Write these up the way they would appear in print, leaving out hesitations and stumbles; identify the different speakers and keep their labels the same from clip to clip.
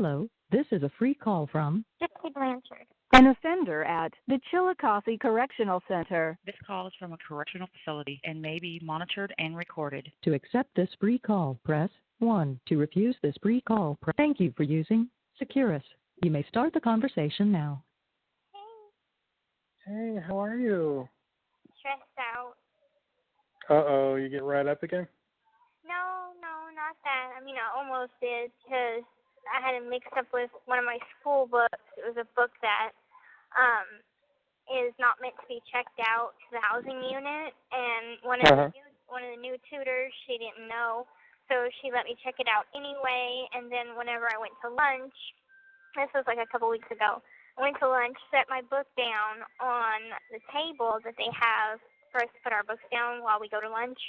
Speaker 1: Hello, this is a free call from
Speaker 2: Gypsy Blanchard.
Speaker 1: an offender at the Chillicothe Correctional Center.
Speaker 3: This call is from a correctional facility and may be monitored and recorded.
Speaker 1: To accept this free call, press 1. To refuse this free call, thank you for using Securus. You may start the conversation now.
Speaker 2: Hey,
Speaker 4: Hey, how are you?
Speaker 2: stressed out.
Speaker 4: Uh-oh, you get right up again?
Speaker 2: No, not that. I mean, I almost did because I had it mixed up with one of my school books. It was a book that is not meant to be checked out to the housing unit, and one of the new tutors, she didn't know, so she let me check it out anyway. And then whenever I went to lunch, this was like a couple weeks ago, I went to lunch, set my book down on the table that they have for us to put our books down while we go to lunch,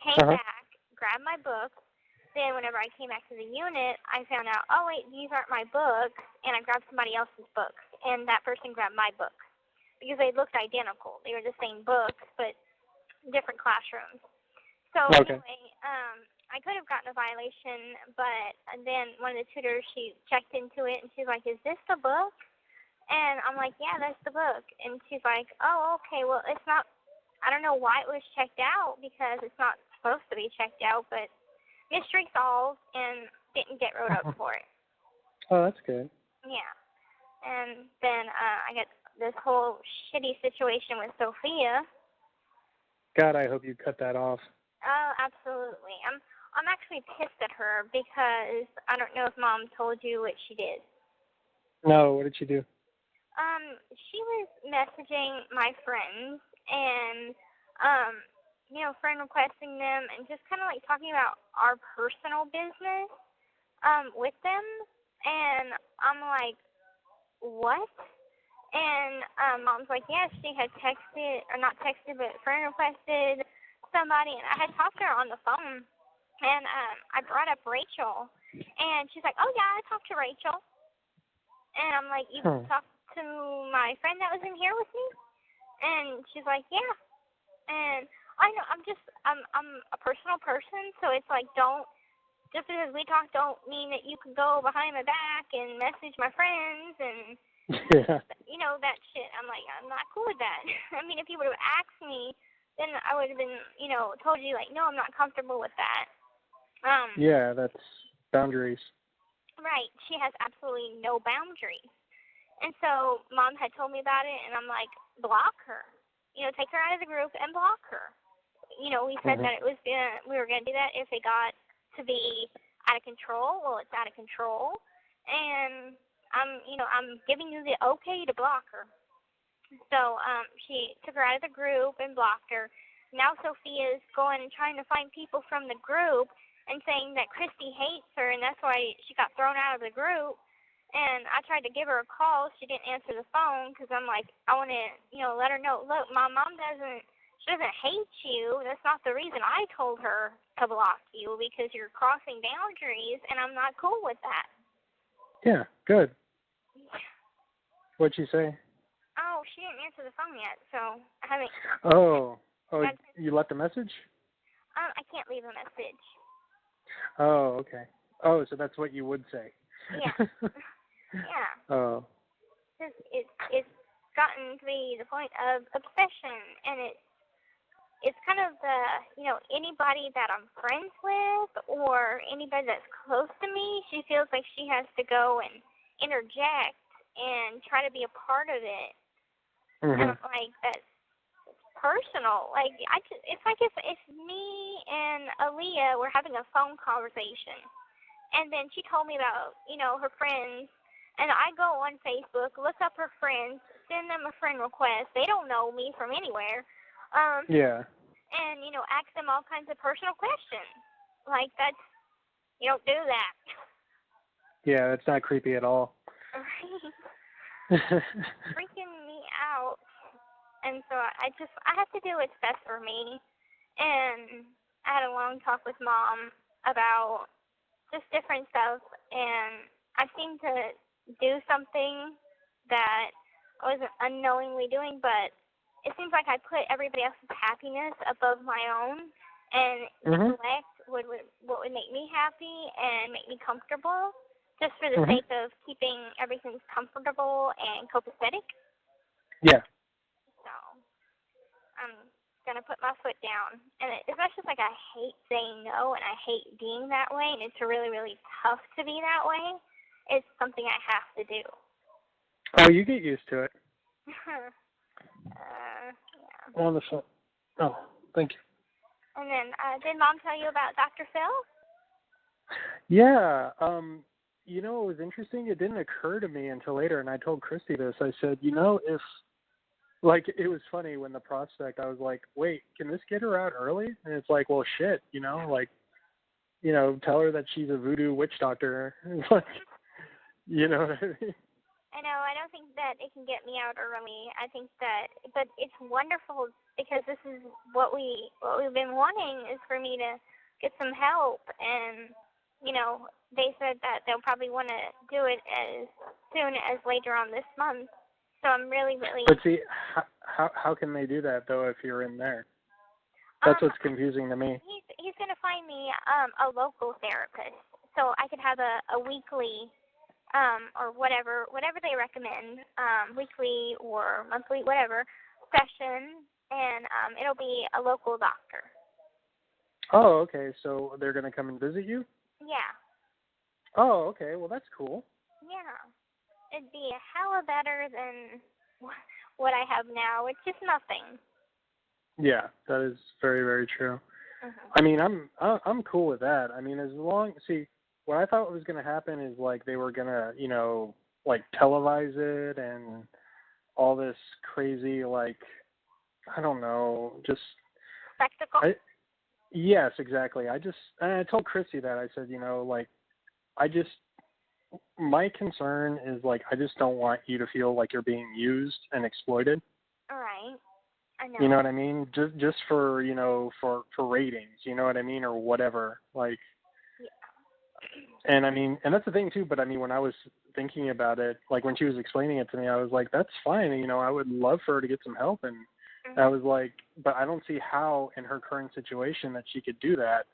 Speaker 2: came back, grabbed my book. Then whenever I came back to the unit, I found out, oh, wait, these aren't my books, and I grabbed somebody else's books, and that person grabbed my books because they looked identical. They were the same books, but different classrooms. So anyway, I could have gotten a violation, but then one of the tutors, she checked into it, and she's like, is this the book? And I'm like, yeah, that's the book. And she's like, oh, okay, well, it's not, I don't know why it was checked out because it's not supposed to be checked out, but mystery solved and didn't get wrote up for it.
Speaker 4: Oh, that's good.
Speaker 2: Yeah. And then I got this whole shitty situation with Sophia.
Speaker 4: God, I hope you cut that off.
Speaker 2: Oh, absolutely. I'm actually pissed at her because I don't know if Mom told you what she did.
Speaker 4: No, what did she do?
Speaker 2: She was messaging my friends and friend requesting them and just kind of like talking about our personal business with them, and I'm like, what? And Mom's like, yes, she had texted, or not texted, but friend requested somebody, and I had talked to her on the phone, and I brought up Rachel, and she's like, oh yeah, I talked to Rachel, and I'm like, you talked to my friend that was in here with me? And she's like, yeah. And I know I'm a personal person, so it's like, just because we talk don't mean that you can go behind my back and message my friends and that shit. I'm like, I'm not cool with that. I mean, if you would have asked me, then I would have been, told you like, no, I'm not comfortable with that.
Speaker 4: Yeah, that's boundaries.
Speaker 2: Right. She has absolutely no boundaries. And so Mom had told me about it, and I'm like, block her. Take her out of the group and block her. We said that we were gonna do that if it got to be out of control. Well, it's out of control, and I'm giving you the okay to block her. So she took her out of the group and blocked her. Now Sophia's going and trying to find people from the group and saying that Christy hates her, and that's why she got thrown out of the group. And I tried to give her a call. She didn't answer the phone because I'm like, I want to, let her know, look, my mom doesn't hate you. That's not the reason I told her to block you, because you're crossing boundaries, and I'm not cool with that.
Speaker 4: Yeah, good. What'd she say?
Speaker 2: Oh, she didn't answer the phone yet, so I haven't.
Speaker 4: Oh, you left a message?
Speaker 2: I can't leave a message.
Speaker 4: Oh, okay. Oh, so that's what you would say.
Speaker 2: Yeah. Yeah.
Speaker 4: Oh.
Speaker 2: It's gotten to be the point of obsession, and it's kind of the, anybody that I'm friends with or anybody that's close to me, she feels like she has to go and interject and try to be a part of it. And I'm like, that's personal. Like, it's like if me and Aaliyah were having a phone conversation, and then she told me about, her friends, and I go on Facebook, look up her friends, send them a friend request. They don't know me from anywhere.
Speaker 4: Yeah.
Speaker 2: And, ask them all kinds of personal questions. Like, that's, you don't do that.
Speaker 4: Yeah, that's not creepy at all.
Speaker 2: Freaking me out. And so I have to do what's best for me. And I had a long talk with Mom about just different stuff, and I seemed to do something that I wasn't unknowingly doing, but it seems like I put everybody else's happiness above my own, and neglect what would make me happy and make me comfortable. just for the sake of keeping everything comfortable and copacetic.
Speaker 4: Yeah.
Speaker 2: So I'm going to put my foot down. And especially like I hate saying no and I hate being that way, and it's really, really tough to be that way. It's something I have to do.
Speaker 4: Oh, you get used to it.
Speaker 2: Yeah.
Speaker 4: On the phone. Oh, thank you.
Speaker 2: And then, did Mom tell you about Dr. Phil?
Speaker 4: Yeah. You know, it was interesting. It didn't occur to me until later, and I told Christy this. I said, you know, if, like, it was funny when the prospect, I was like, wait, can this get her out early? And it's like, well, shit, you know, like, you know, tell her that she's a voodoo witch doctor. Like, you know what I mean?
Speaker 2: I know. I don't think that it can get me out early. I think that, but it's wonderful because this is what we've been wanting is for me to get some help. And you know, they said that they'll probably want to do it as soon as later on this month. So I'm really, really.
Speaker 4: But see, how can they do that though if you're in there? That's what's confusing to me.
Speaker 2: He's gonna find me a local therapist, so I could have a weekly. Or whatever they recommend, weekly or monthly, whatever, session, and it'll be a local doctor.
Speaker 4: Oh, okay. So they're going to come and visit you?
Speaker 2: Yeah.
Speaker 4: Oh, okay. Well, that's cool.
Speaker 2: Yeah. It'd be a hella better than what I have now, which is nothing.
Speaker 4: Yeah, that is very, very true.
Speaker 2: Mm-hmm.
Speaker 4: I mean, I'm cool with that. I mean, as long, see, what I thought was going to happen is like they were going to, you know, like televise it and all this crazy, like, I don't know, just
Speaker 2: Spectacle?
Speaker 4: Yes, exactly. I told Chrissy that. I said, you know, like, my concern is like, I just don't want you to feel like you're being used and exploited.
Speaker 2: All right. I know.
Speaker 4: You know what I mean? Just for, you know, for ratings, you know what I mean? Or whatever. Like, and I mean, and that's the thing too, but I mean, when I was thinking about it, like when she was explaining it to me, I was like, that's fine. You know, I would love for her to get some help. And I was like, but I don't see how in her current situation that she could do that.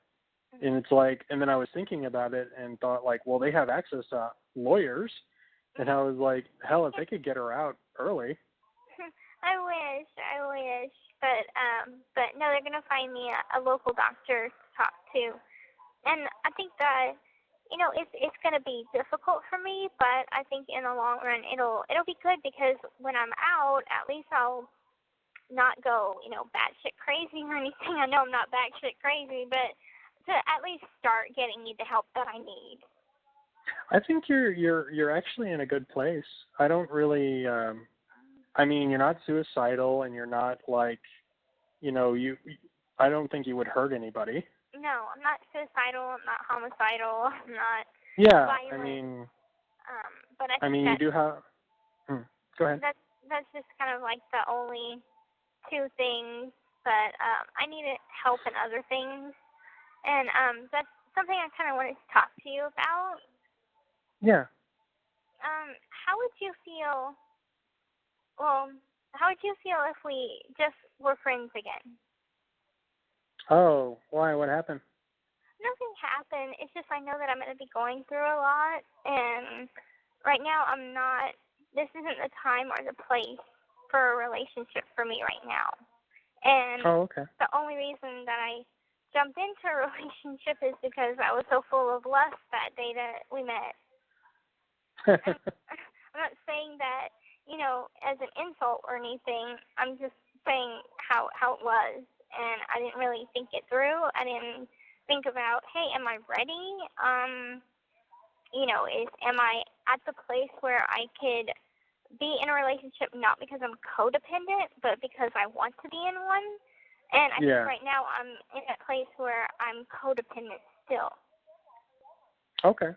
Speaker 4: And it's like, and then I was thinking about it and thought like, well, they have access to lawyers. And I was like, hell, if they could get her out early.
Speaker 2: I wish. But no, they're going to find me a local doctor to talk to. And I think that, you know, it's going to be difficult for me, but I think in the long run it'll be good because when I'm out, at least I'll not go, you know, batshit crazy or anything. I know I'm not batshit crazy, but to at least start getting me the help that I need.
Speaker 4: I think you're actually in a good place. I don't really I mean, you're not suicidal and you're not like, you know, I don't think you would hurt anybody.
Speaker 2: No, I'm not suicidal. I'm not homicidal. I'm not violent.
Speaker 4: I mean,
Speaker 2: but I
Speaker 4: mean, you do have. Go ahead.
Speaker 2: That's just kind of like the only two things. But I need help in other things, and that's something I kind of wanted to talk to you about.
Speaker 4: Yeah.
Speaker 2: How would you feel? Well, how would you feel if we just were friends again?
Speaker 4: Oh, why? What happened?
Speaker 2: Nothing happened. It's just I know that I'm going to be going through a lot, and right now I'm not. This isn't the time or the place for a relationship for me right now. And
Speaker 4: okay.
Speaker 2: The only reason that I jumped into a relationship is because I was so full of lust that day that we met. I'm not saying that, you know, as an insult or anything. I'm just saying how it was. And I didn't really think it through. I didn't think about, hey, am I ready? You know, am I at the place where I could be in a relationship not because I'm codependent, but because I want to be in one? And I think right now I'm in a place where I'm codependent still.
Speaker 4: Okay.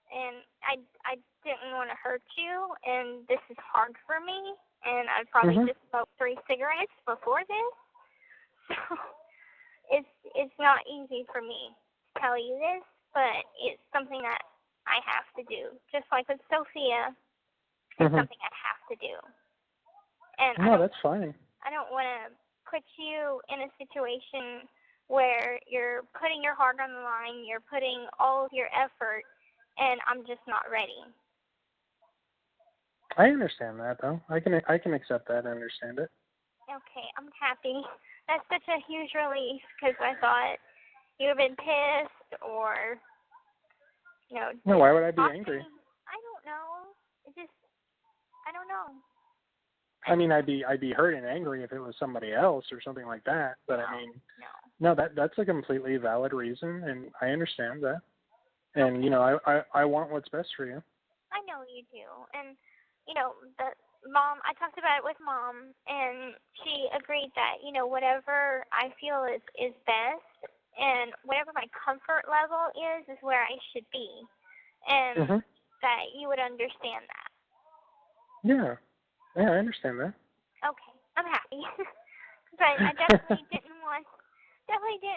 Speaker 2: And I didn't want to hurt you, and this is hard for me. And I've probably just smoked 3 cigarettes before this. So it's not easy for me to tell you this, but it's something that I have to do. Just like with Sophia, it's something I have to do. And
Speaker 4: that's fine.
Speaker 2: I don't want to put you in a situation where you're putting your heart on the line, you're putting all of your effort, and I'm just not ready.
Speaker 4: I understand that, though. I can accept that and understand it.
Speaker 2: Okay, I'm happy. That's such a huge relief because I thought you would have been pissed or,
Speaker 4: No, why would I be
Speaker 2: talk to
Speaker 4: angry?
Speaker 2: me. I don't know. I don't know.
Speaker 4: I mean, I'd be hurt and angry if it was somebody else or something like that. But I mean, no, that's a completely valid reason, and I understand that. And I want what's best for you.
Speaker 2: I know you do, and the mom. I talked about it with Mom, and she agreed that whatever I feel is best, and whatever my comfort level is where I should be, and that you would understand that.
Speaker 4: Yeah, I understand that.
Speaker 2: Okay, I'm happy. But I definitely didn't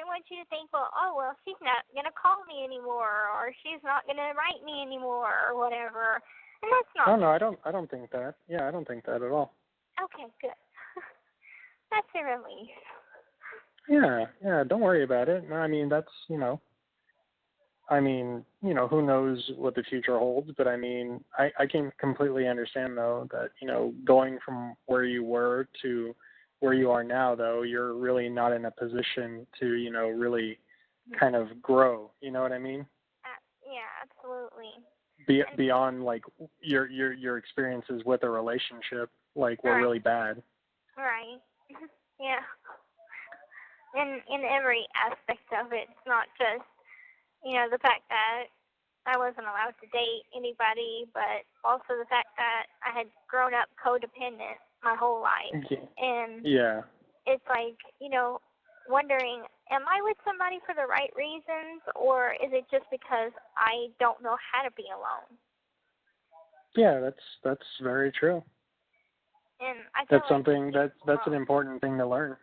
Speaker 2: want you to think, well, she's not gonna call me anymore, or she's not gonna write me anymore, or whatever. And that's not.
Speaker 4: Oh no, I don't think that. Yeah, I don't think that at all.
Speaker 2: Okay, good. That's a relief.
Speaker 4: Yeah, don't worry about it. No, I mean that's who knows what the future holds, but I mean, I can completely understand though that going from where you were to where you are now, though, you're really not in a position to really kind of grow. You know what I mean?
Speaker 2: Yeah, absolutely.
Speaker 4: Beyond like your experiences with a relationship, like were really bad.
Speaker 2: Right. Yeah. In every aspect of it, it's not just the fact that I wasn't allowed to date anybody, but also the fact that I had grown up codependent my whole life.
Speaker 4: Okay.
Speaker 2: And
Speaker 4: it's
Speaker 2: like, wondering, am I with somebody for the right reasons, or is it just because I don't know how to be alone?
Speaker 4: Yeah, that's very true.
Speaker 2: And I feel
Speaker 4: that's something that's an important thing to learn.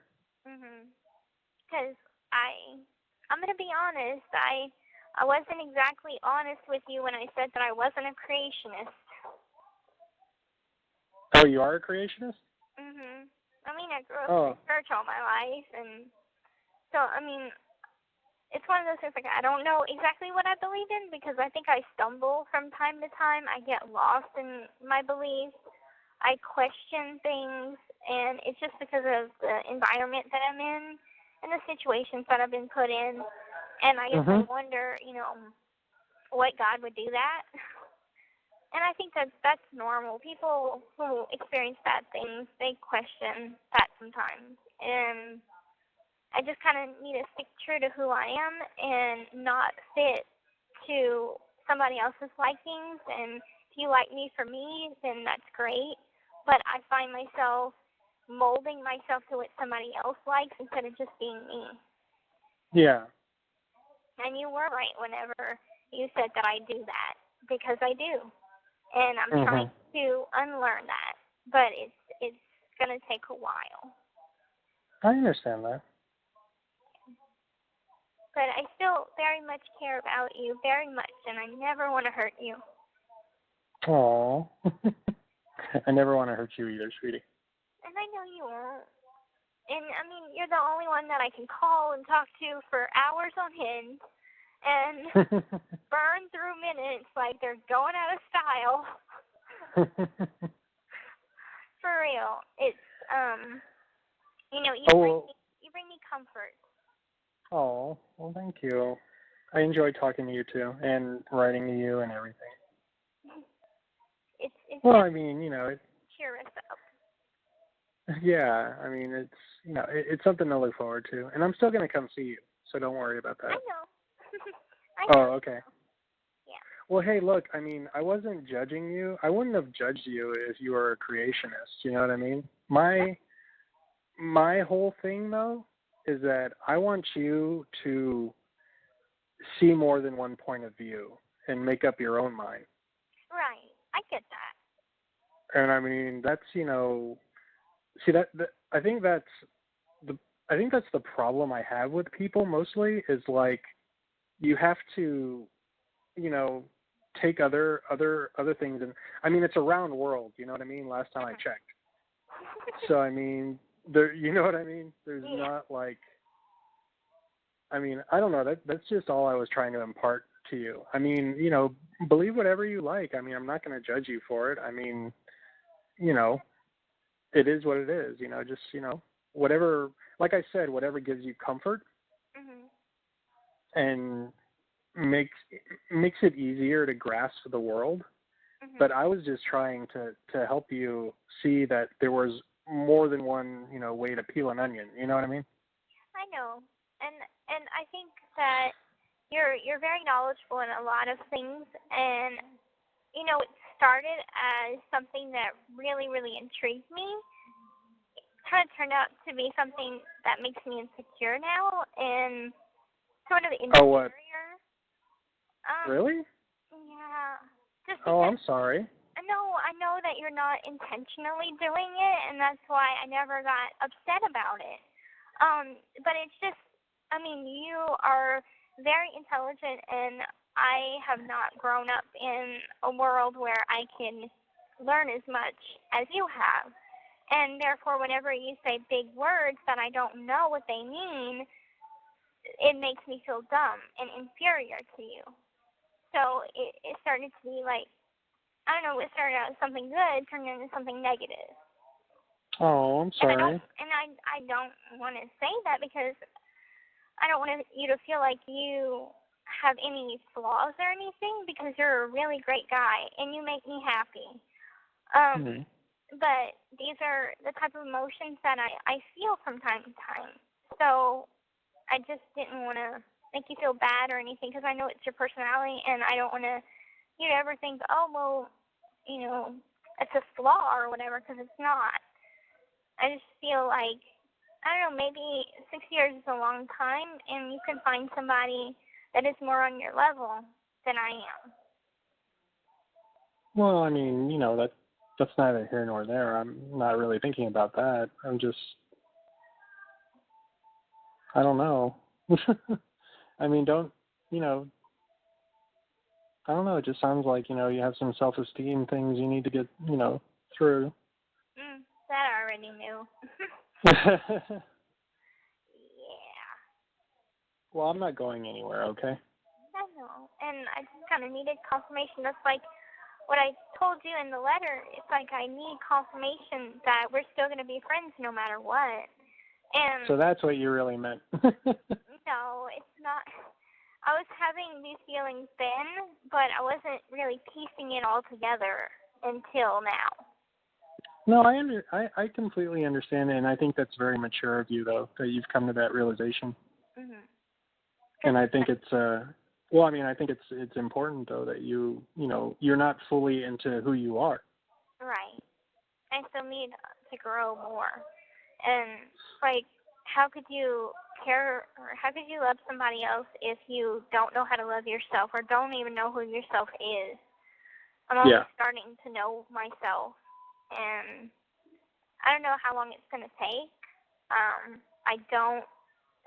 Speaker 2: Because I'm going to be honest, I wasn't exactly honest with you when I said that I wasn't a creationist.
Speaker 4: Oh, you are a creationist?
Speaker 2: I mean, I grew up in church all my life, and so, I mean, it's one of those things, like, I don't know exactly what I believe in, because I think I stumble from time to time. I get lost in my beliefs. I question things, and it's just because of the environment that I'm in and the situations that I've been put in. And I guess I wonder, what God would do that. And I think that's normal. People who experience bad things, they question that sometimes. And I just kind of need to stick true to who I am and not fit to somebody else's likings. And if you like me for me, then that's great. But I find myself molding myself to what somebody else likes instead of just being me.
Speaker 4: Yeah.
Speaker 2: And you were right whenever you said that I do that, because I do. And I'm trying to unlearn that, but it's going to take a while.
Speaker 4: I understand that.
Speaker 2: But I still very much care about you, very much, and I never want to hurt you.
Speaker 4: Aw. I never want to hurt you either, sweetie.
Speaker 2: And I know you won't. And, I mean, you're the only one that I can call and talk to for hours on end and burn through minutes like they're going out of style. For real. It's, you bring me comfort.
Speaker 4: Oh, well, thank you. I enjoy talking to you, too, and writing to you and everything.
Speaker 2: It's
Speaker 4: well, I mean, it
Speaker 2: cheer us up.
Speaker 4: Yeah, I mean, it's, it's something to look forward to. And I'm still going to come see you, so don't worry about that.
Speaker 2: I know.
Speaker 4: Oh, okay.
Speaker 2: Yeah.
Speaker 4: Well, hey, look, I mean, I wasn't judging you. I wouldn't have judged you if you were a creationist, you know what I mean? My whole thing, though, is that I want you to see more than one point of view and make up your own mind.
Speaker 2: Right. I get that.
Speaker 4: And I mean, that's, see that I think that's the problem I have with people mostly is like you have to, take other things, and I mean it's a round world, you know what I mean? Last time I checked. So I mean, you know what I mean? There's not like, I mean, I don't know, that's just all I was trying to impart to you. I mean, you know, believe whatever you like. I mean, I'm not going to judge you for it. I mean, you know, it is what it is. You know, just, you know, whatever, like I said, whatever gives you comfort and makes it easier to grasp the world. But I was just trying to help you see that there was more than one, you know, way to peel an onion. You know what I mean?
Speaker 2: I know, and I think that you're very knowledgeable in a lot of things, and you know, it started as something that really, really intrigued me. It kind of turned out to be something that makes me insecure now, and sort of inferior.
Speaker 4: Oh, what? Really?
Speaker 2: Yeah. Just
Speaker 4: Oh,
Speaker 2: because,
Speaker 4: I'm sorry.
Speaker 2: No, I know that you're not intentionally doing it, and that's why I never got upset about it. But it's just, I mean, you are very intelligent, and I have not grown up in a world where I can learn as much as you have. And therefore, whenever you say big words that I don't know what they mean, it makes me feel dumb and inferior to you. So it started to be like, I don't know, it started out as something good, turned into something negative.
Speaker 4: Oh, I'm sorry.
Speaker 2: I don't want to say that because I don't want you to feel like you have any flaws or anything, because you're a really great guy and you make me happy. But these are the type of emotions that I feel from time to time. So I just didn't want to make you feel bad or anything, because I know it's your personality, and I don't want you to ever think, oh, well, you know, it's a flaw or whatever, because it's not. I just feel like, I don't know, maybe 6 years is a long time, and you can find somebody that is more on your level than I am.
Speaker 4: Well, I mean, you know, that's neither here nor there. I'm not really thinking about that. I'm just, I don't know. I mean, you know, I don't know. It just sounds like, you know, you have some self-esteem things you need to get, you know, through.
Speaker 2: That I already knew. Yeah.
Speaker 4: Well, I'm not going anywhere, okay?
Speaker 2: I know. And I just kind of needed confirmation. That's like what I told you in the letter. It's like I need confirmation that we're still going to be friends no matter what. And
Speaker 4: so that's what you really meant.
Speaker 2: No, it's not. I was having these feelings then, but I wasn't really piecing it all together until now.
Speaker 4: No, I completely understand it, and I think that's very mature of you, though, that you've come to that realization. And I think it's well, I mean, I think it's important, though, that you know, you're not fully into who you are.
Speaker 2: Right. I still need to grow more. And like, how could you care, or how could you love somebody else if you don't know how to love yourself, or don't even know who yourself is? I'm only starting to know myself, and I don't know how long it's going to take.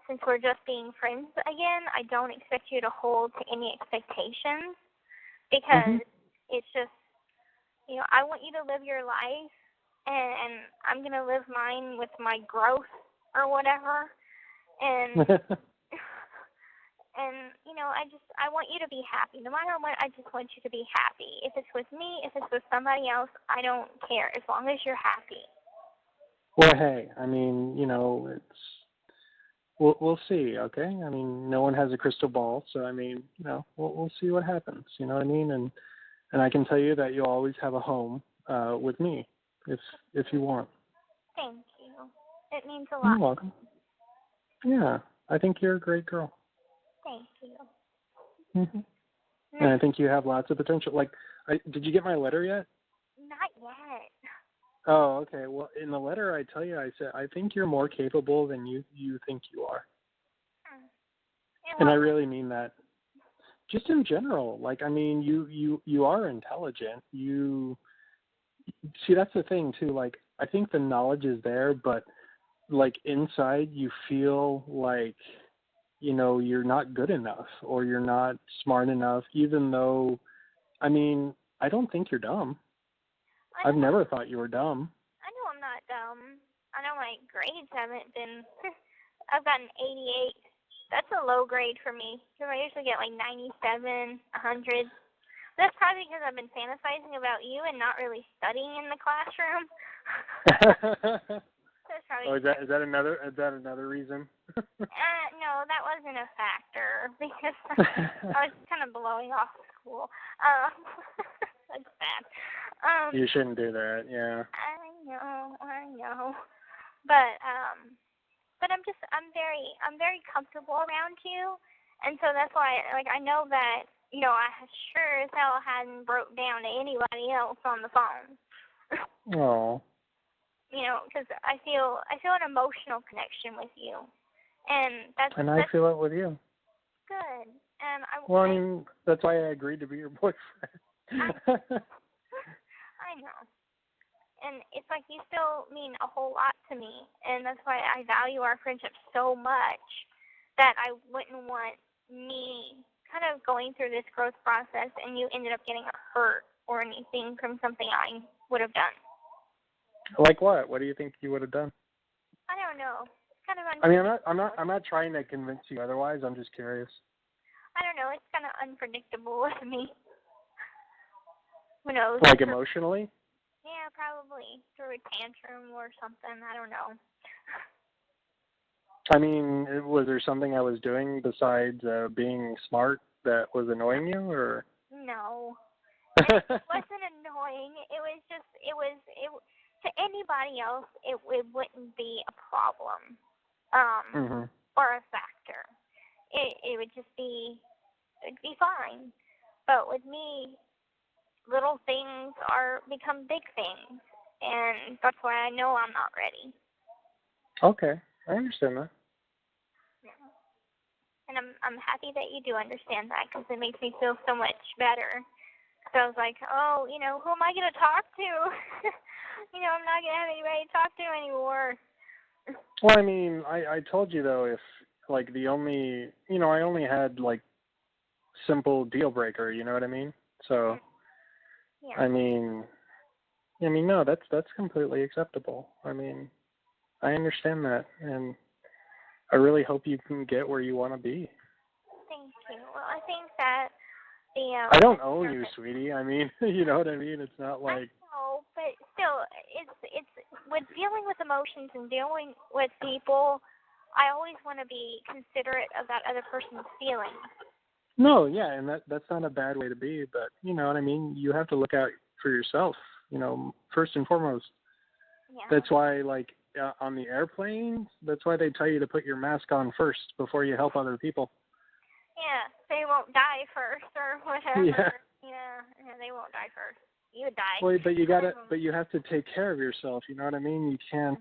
Speaker 2: Since we're just being friends again, I don't expect you to hold to any expectations, because it's just, you know, I want you to live your life, and I'm going to live mine with my growth or whatever. And and you know, I want you to be happy. No matter what, I just want you to be happy. If it's with me, if it's with somebody else, I don't care, as long as you're happy.
Speaker 4: Well, hey, I mean, you know, we'll see, okay? I mean, no one has a crystal ball, so I mean, you know, we'll see what happens. You know what I mean? And I can tell you that you'll always have a home with me if you want.
Speaker 2: Thank you. It means a lot.
Speaker 4: You're welcome. Yeah, I think you're a great girl.
Speaker 2: Thank you.
Speaker 4: And I think you have lots of potential. Like, did you get my letter yet?
Speaker 2: Not yet.
Speaker 4: Oh, okay. Well, in the letter I tell you, I said, I think you're more capable than you think you are. And I really mean that. Just in general. Like, I mean, you are intelligent. You see, that's the thing too. Like, I think the knowledge is there, but like inside you feel like, you know, you're not good enough or you're not smart enough, even though, I mean, I don't think you're dumb. I've never thought you were dumb.
Speaker 2: I know I'm not dumb. I know my grades haven't been, I've got an 88 that's a low grade for me. Because I usually get like 97, 100. That's probably because I've been fantasizing about you and not really studying in the classroom. That's probably
Speaker 4: is that another reason?
Speaker 2: No, that wasn't a factor because I was kind of blowing off school. That's bad.
Speaker 4: You shouldn't do that. Yeah.
Speaker 2: I know. But I'm very comfortable around you, and so that's why, like, I know that, I sure as hell hadn't broke down to anybody else on the phone.
Speaker 4: Oh.
Speaker 2: Because I feel an emotional connection with you, and that's.
Speaker 4: And I feel it with you.
Speaker 2: Good. And
Speaker 4: I mean, that's why I agreed to be your boyfriend.
Speaker 2: I know. And it's like you still mean a whole lot to me, and that's why I value our friendship so much that I wouldn't want me kind of going through this growth process and you ended up getting hurt or anything from something I would have done.
Speaker 4: Like what? What do you think you would have done?
Speaker 2: I don't know. It's kind of
Speaker 4: I mean, I'm not trying to convince you otherwise. I'm just curious.
Speaker 2: I don't know. It's kind of unpredictable with me. Who knows?
Speaker 4: Like emotionally?
Speaker 2: Yeah, probably through a tantrum or something. I don't know.
Speaker 4: I mean, was there something I was doing besides being smart that was annoying you, or?
Speaker 2: No. It wasn't annoying. It was to anybody else, it wouldn't be a problem, or a factor. It would just it'd be fine. But with me, little things become big things, and that's why I know I'm not ready.
Speaker 4: Okay, I understand that.
Speaker 2: Yeah. And I'm happy that you do understand that, because it makes me feel so much better. So I was like, oh, who am I going to talk to? I'm not going to have anybody to talk to anymore.
Speaker 4: Well, I mean, I told you, though, if, like, I only had, like, simple deal breaker, you know what I mean? So,
Speaker 2: yeah.
Speaker 4: I mean, no, that's completely acceptable. I mean, I understand that, and I really hope you can get where you want to be.
Speaker 2: Thank you. Well, I think that
Speaker 4: I don't own you, sweetie. I mean, you know what I mean? It's not like...
Speaker 2: I know, but still, it's with dealing with emotions and dealing with people, I always want to be considerate of that other person's feelings.
Speaker 4: No, yeah, and that's not a bad way to be, but you know what I mean? You have to look out for yourself, first and foremost.
Speaker 2: Yeah.
Speaker 4: That's why, like, on the airplane, that's why they tell you to put your mask on first before you help other people.
Speaker 2: Yeah, they won't die first or whatever.
Speaker 4: Yeah.
Speaker 2: Yeah, they won't die first. You would die.
Speaker 4: Well, but you have to take care of yourself. You know what I mean? You can't,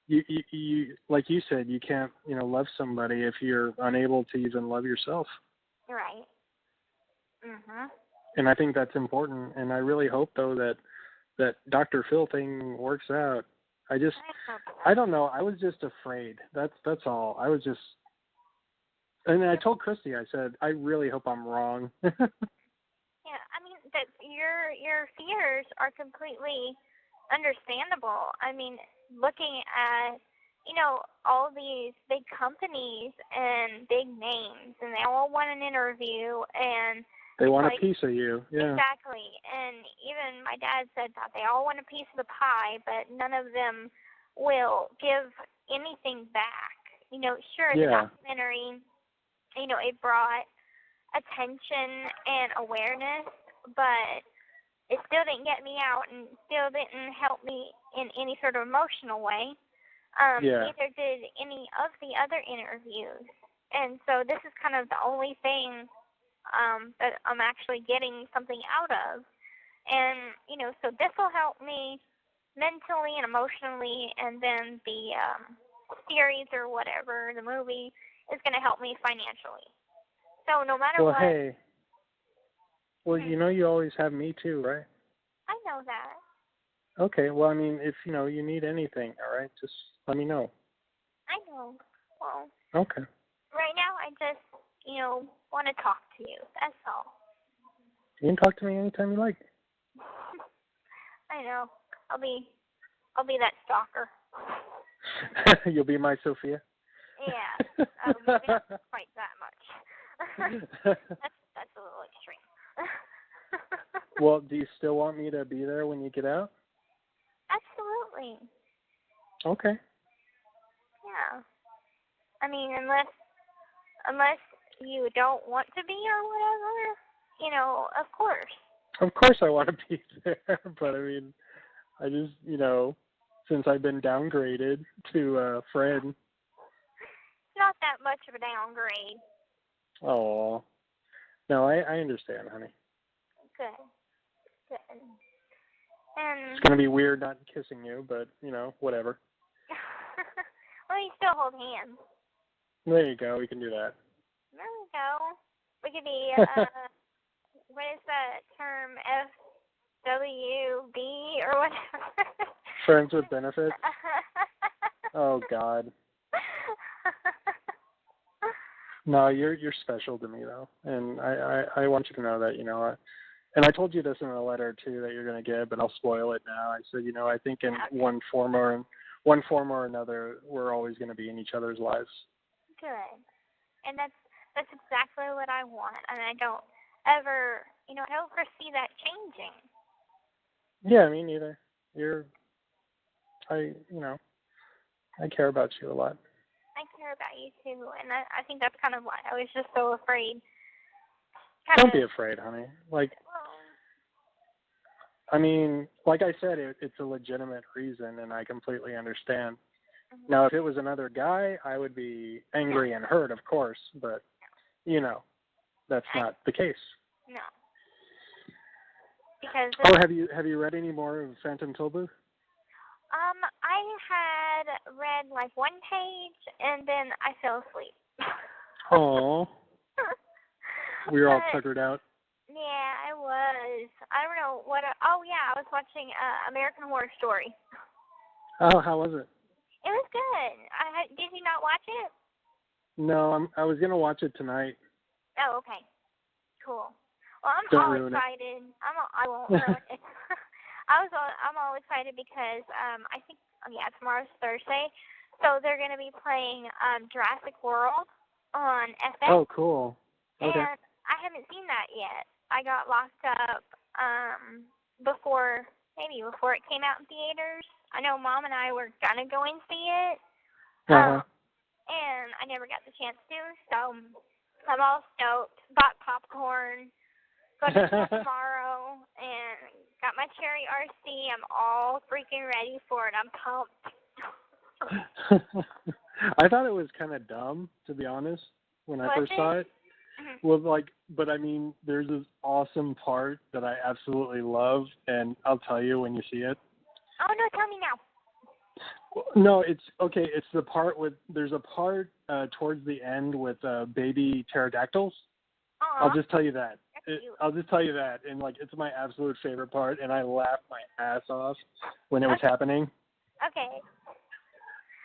Speaker 4: you like you said, you can't, love somebody if you're unable to even love yourself.
Speaker 2: Right. Mhm.
Speaker 4: And I think that's important. And I really hope, though, that Dr. Phil thing works out. I don't know. I was just afraid. That's all. I was just. And I told Christy, I said, I really hope I'm wrong.
Speaker 2: Yeah, I mean, that your fears are completely understandable. I mean, looking at, all these big companies and big names, and they all want an interview, and
Speaker 4: they want a piece of you. Yeah.
Speaker 2: Exactly. And even my dad said that they all want a piece of the pie, but none of them will give anything back. Sure, the documentary, it brought attention and awareness, but it still didn't get me out and still didn't help me in any sort of emotional way. Neither did any of the other interviews. And so this is kind of the only thing that I'm actually getting something out of. And, so this will help me mentally and emotionally, and then the series or whatever, the movie, is going to help me financially. So no matter what.
Speaker 4: Hey. Well, you always have me too, right?
Speaker 2: I know that.
Speaker 4: Okay. Well, I mean, if you need anything, all right, just let me know.
Speaker 2: I know. Well.
Speaker 4: Okay.
Speaker 2: Right now, I just, want to talk to you. That's all.
Speaker 4: You can talk to me anytime you like.
Speaker 2: I know. I'll be that stalker.
Speaker 4: You'll be my Sophia?
Speaker 2: Yeah. Maybe not quite that much. that's a little extreme.
Speaker 4: Well, do you still want me to be there when you get out?
Speaker 2: Absolutely.
Speaker 4: Okay.
Speaker 2: Yeah. I mean, unless you don't want to be or whatever, you know, of course.
Speaker 4: Of course I want to be there, but I mean, I just, since I've been downgraded to Fred.
Speaker 2: It's not that much of a downgrade.
Speaker 4: Oh. No, I understand, honey.
Speaker 2: Good. And
Speaker 4: it's going to be weird not kissing you, but, whatever.
Speaker 2: well, you still hold hands.
Speaker 4: There you go. We can do that.
Speaker 2: There we go. We could be, what is that term? FWB or whatever?
Speaker 4: Friends with benefits? Oh, God. No, you're special to me, though. And I want you to know that, and I told you this in a letter, too, that you're going to get, but I'll spoil it now. I said, I think in one form or another, we're always going to be in each other's lives. Good.
Speaker 2: And that's exactly what I want. And I don't ever, I don't foresee that changing.
Speaker 4: Yeah, me neither. I care about you a lot.
Speaker 2: I care about you, too. And I think that's kind of why I was just so afraid.
Speaker 4: Don't be afraid, honey. I mean, like I said, it's a legitimate reason, and I completely understand. Mm-hmm. Now, if it was another guy, I would be angry and hurt, of course, but, that's not the case.
Speaker 2: No. Because
Speaker 4: have you read any more of Phantom Tollbooth?
Speaker 2: I had read, one page, and then I fell asleep.
Speaker 4: Oh. We were all tuckered out.
Speaker 2: Yeah, I was. I don't know what. I was watching American Horror Story.
Speaker 4: Oh, how was it?
Speaker 2: It was good. Did you not watch it?
Speaker 4: No, I was gonna watch it tonight.
Speaker 2: Oh, okay. Cool. Well, I'm
Speaker 4: Don't
Speaker 2: all
Speaker 4: ruin
Speaker 2: excited. I won't ruin it. I'm all excited because I think tomorrow's Thursday, so they're gonna be playing Jurassic World on FX.
Speaker 4: Oh, cool. Okay.
Speaker 2: And I haven't seen that yet. I got locked up before it came out in theaters. I know Mom and I were gonna go and see it, and I never got the chance to. So I'm all stoked. Bought popcorn. Go to see tomorrow, and got my cherry RC. I'm all freaking ready for it. I'm pumped.
Speaker 4: I thought it was kind of dumb, to be honest, when I first saw it. Mm-hmm. Well, but I mean, there's this awesome part that I absolutely love, and I'll tell you when you see it.
Speaker 2: Oh, no, tell me now.
Speaker 4: No, it's okay. It's the part there's a part towards the end with baby pterodactyls.
Speaker 2: Uh-huh.
Speaker 4: I'll just tell you that. And it's my absolute favorite part, and I laughed my ass off when it was happening.
Speaker 2: Okay.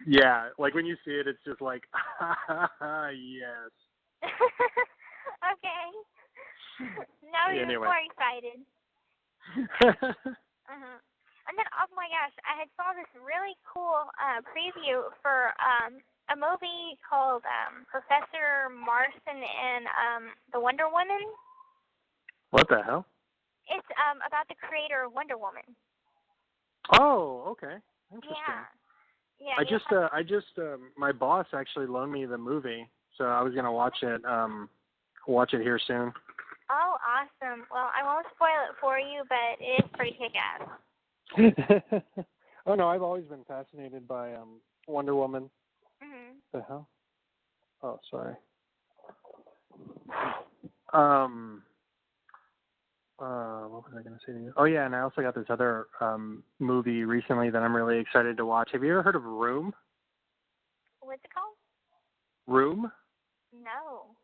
Speaker 4: Yeah, when you see it, it's just like, yes.
Speaker 2: Okay. Now you're
Speaker 4: anyway.
Speaker 2: more excited. And then, oh my gosh, I had saw this really cool preview for a movie called Professor Marston and the Wonder Woman.
Speaker 4: What the hell?
Speaker 2: It's about the creator of Wonder Woman.
Speaker 4: Oh, okay. Interesting.
Speaker 2: Yeah.
Speaker 4: I just my boss actually loaned me the movie, so I was gonna watch it here soon.
Speaker 2: Oh, awesome. Well, I won't spoil it for you, but it is pretty kick-ass.
Speaker 4: Oh no, I've always been fascinated by Wonder Woman.
Speaker 2: Mhm.
Speaker 4: The hell? Oh, sorry. What was I going to say to you? Oh yeah, and I also got this other movie recently that I'm really excited to watch. Have you ever heard of Room?
Speaker 2: What's it called?
Speaker 4: Room?
Speaker 2: No.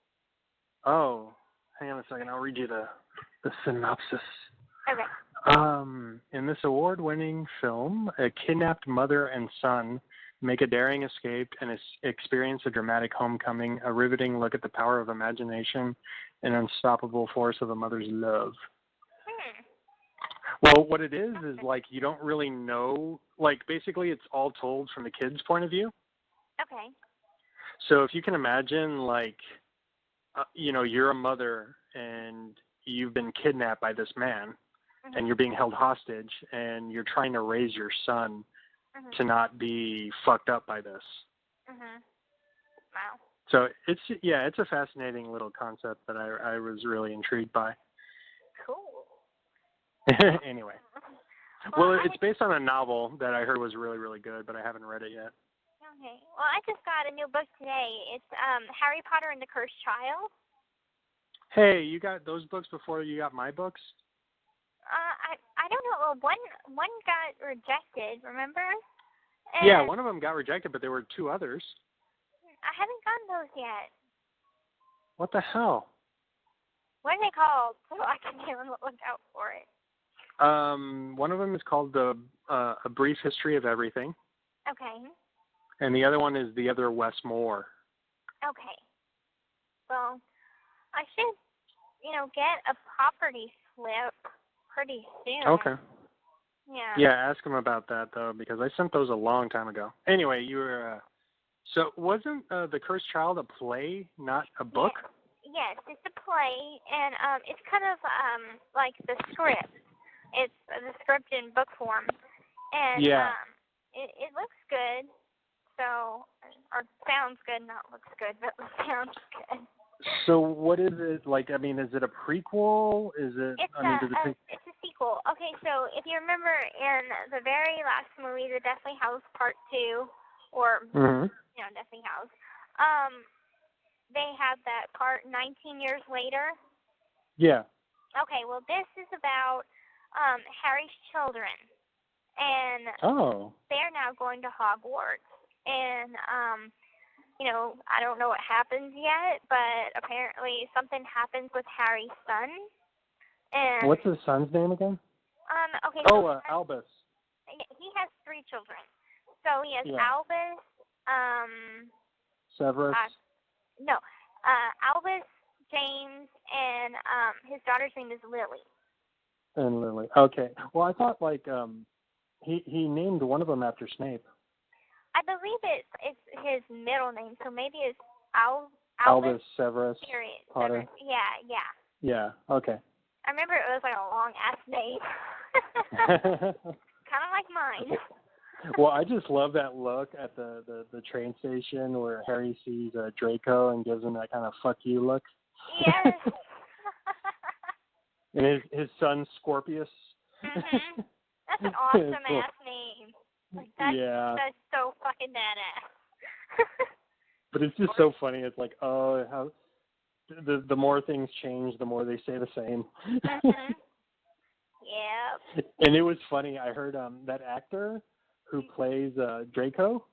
Speaker 4: Oh, hang on a second. I'll read you the synopsis.
Speaker 2: Okay.
Speaker 4: In this award-winning film, a kidnapped mother and son make a daring escape and experience a dramatic homecoming, a riveting look at the power of imagination and unstoppable force of a mother's love. Well, what it is you don't really know, basically it's all told from the kid's point of view.
Speaker 2: Okay.
Speaker 4: So if you can imagine, like, you're a mother and you've been kidnapped by this man, and you're being held hostage, and you're trying to raise your son to not be fucked up by this.
Speaker 2: Wow.
Speaker 4: So it's a fascinating little concept that I was really intrigued by.
Speaker 2: Cool.
Speaker 4: Anyway. Well, it's based on a novel that I heard was really, really good, but I haven't read it yet.
Speaker 2: Okay. Well, I just got a new book today. It's Harry Potter and the Cursed Child.
Speaker 4: Hey, you got those books before you got my books?
Speaker 2: I don't know. Well, one got rejected, remember? And
Speaker 4: Yeah, one of them got rejected, but there were two others.
Speaker 2: I haven't gotten those yet.
Speaker 4: What the hell?
Speaker 2: What are they called? So I can look out for it.
Speaker 4: One of them is called A Brief History of Everything.
Speaker 2: Okay.
Speaker 4: And the other one is The Other Westmore.
Speaker 2: Okay. Well, I should, get a property slip pretty soon.
Speaker 4: Okay.
Speaker 2: Yeah.
Speaker 4: Yeah, ask him about that, though, because I sent those a long time ago. Anyway, you were... So wasn't The Cursed Child a play, not a book?
Speaker 2: Yes, it's a play, and it's kind of like the script. It's the script in book form. And it looks good. So, or sounds good, not looks good, but sounds good.
Speaker 4: So what is it like? I mean, is it a prequel? Is it?
Speaker 2: It's a sequel. Okay, so if you remember in the very last movie, The Deathly House Part 2, or Deathly House, they had that part 19 years later.
Speaker 4: Yeah.
Speaker 2: Okay, well this is about Harry's children, and they're now going to Hogwarts, and I don't know what happens yet, but apparently something happens with Harry's son. And
Speaker 4: what's his son's name again?
Speaker 2: Okay.
Speaker 4: Albus.
Speaker 2: He has 3 children. So he has Albus,
Speaker 4: Severus.
Speaker 2: Albus, James, and his daughter's name is Lily.
Speaker 4: And Lily. Okay. Well, I thought he named one of them after Snape.
Speaker 2: I believe it's his middle name, so maybe it's
Speaker 4: Albus Severus Potter.
Speaker 2: Yeah.
Speaker 4: Yeah. Okay.
Speaker 2: I remember it was like a long ass name. Kind of like mine.
Speaker 4: Well, I just love that look at the train station where Harry sees Draco and gives him that kind of "fuck you" look.
Speaker 2: Yes.
Speaker 4: And his son Scorpius.
Speaker 2: That's an awesome ass name. Like that's so fucking badass.
Speaker 4: But it's just so funny. It's like, how the more things change, the more they stay the same.
Speaker 2: Yeah.
Speaker 4: And it was funny. I heard that actor who plays Draco.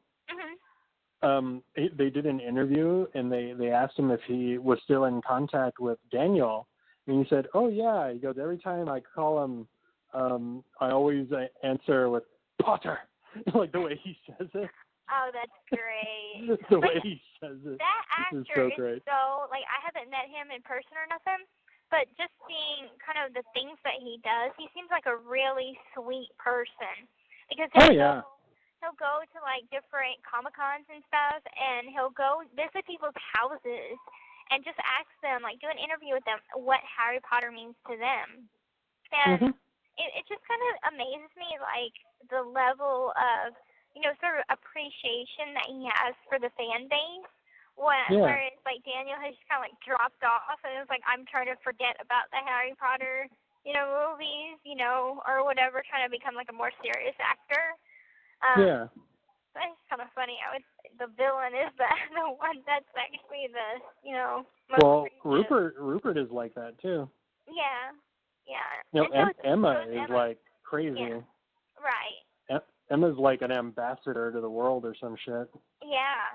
Speaker 4: They did an interview, and they asked him if he was still in contact with Daniel, and he said, "Oh yeah." He goes, "Every time I call him, I always answer with Potter," like the way he says it.
Speaker 2: Oh, that's great.
Speaker 4: The way he says it.
Speaker 2: That actor
Speaker 4: is so great.
Speaker 2: I haven't met him in person or nothing, but just seeing kind of the things that he does, he seems like a really sweet person. Because he'll go to like different Comic-Cons and stuff, and he'll go visit people's houses and just ask them, like do an interview with them, what Harry Potter means to them. And it just kind of amazes me, like the level of, sort of appreciation that he has for the fan base. Whereas like Daniel has just kind of like dropped off, and it's like, I'm trying to forget about the Harry Potter, movies, or whatever, trying to become like a more serious actor. It's kind of funny. The villain is the one that's actually the, most
Speaker 4: Rupert is like that too.
Speaker 2: Yeah.
Speaker 4: Emma is like crazy.
Speaker 2: Yeah. Right.
Speaker 4: Emma's like an ambassador to the world or some shit.
Speaker 2: Yeah.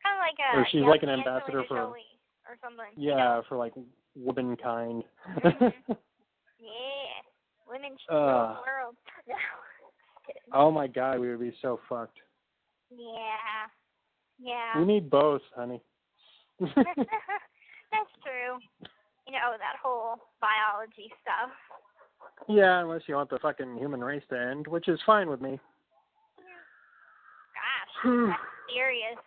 Speaker 2: Kind of like
Speaker 4: or she's like an ambassador for
Speaker 2: or something.
Speaker 4: Yeah, for like womankind.
Speaker 2: Yeah, women should rule the world. No.
Speaker 4: Oh my God, we would be so fucked.
Speaker 2: Yeah.
Speaker 4: We need both, honey.
Speaker 2: That's true. That whole biology stuff.
Speaker 4: Yeah, unless you want the fucking human race to end, which is fine with me.
Speaker 2: Gosh, that's serious.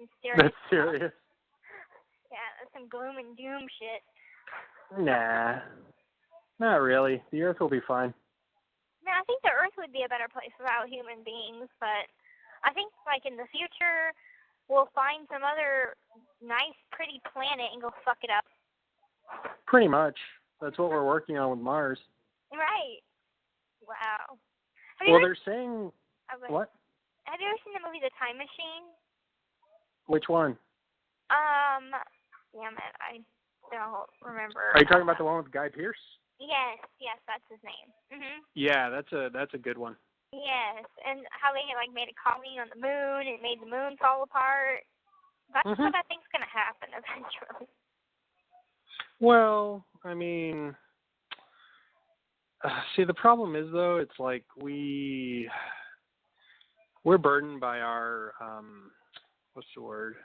Speaker 2: It's serious
Speaker 4: That's
Speaker 2: stuff.
Speaker 4: serious.
Speaker 2: Yeah, that's some gloom and doom shit.
Speaker 4: Nah, not really. The Earth will be fine.
Speaker 2: No, I think the Earth would be a better place without human beings, but I think, like, in the future, we'll find some other nice, pretty planet and go fuck it up.
Speaker 4: Pretty much. That's what we're working on with Mars.
Speaker 2: Right. Wow.
Speaker 4: Well, they're saying... What?
Speaker 2: Have you ever seen the movie The Time Machine?
Speaker 4: Which one?
Speaker 2: Damn it, I don't remember.
Speaker 4: Are you talking about the one with Guy Pearce?
Speaker 2: Yes, that's his name.
Speaker 4: Yeah, that's a good one.
Speaker 2: Yes, and how they like made a colony on the moon and made the moon fall apart. That's what I think's gonna happen eventually.
Speaker 4: Well, I mean, see, the problem is though, it's like we're burdened by our what's the word?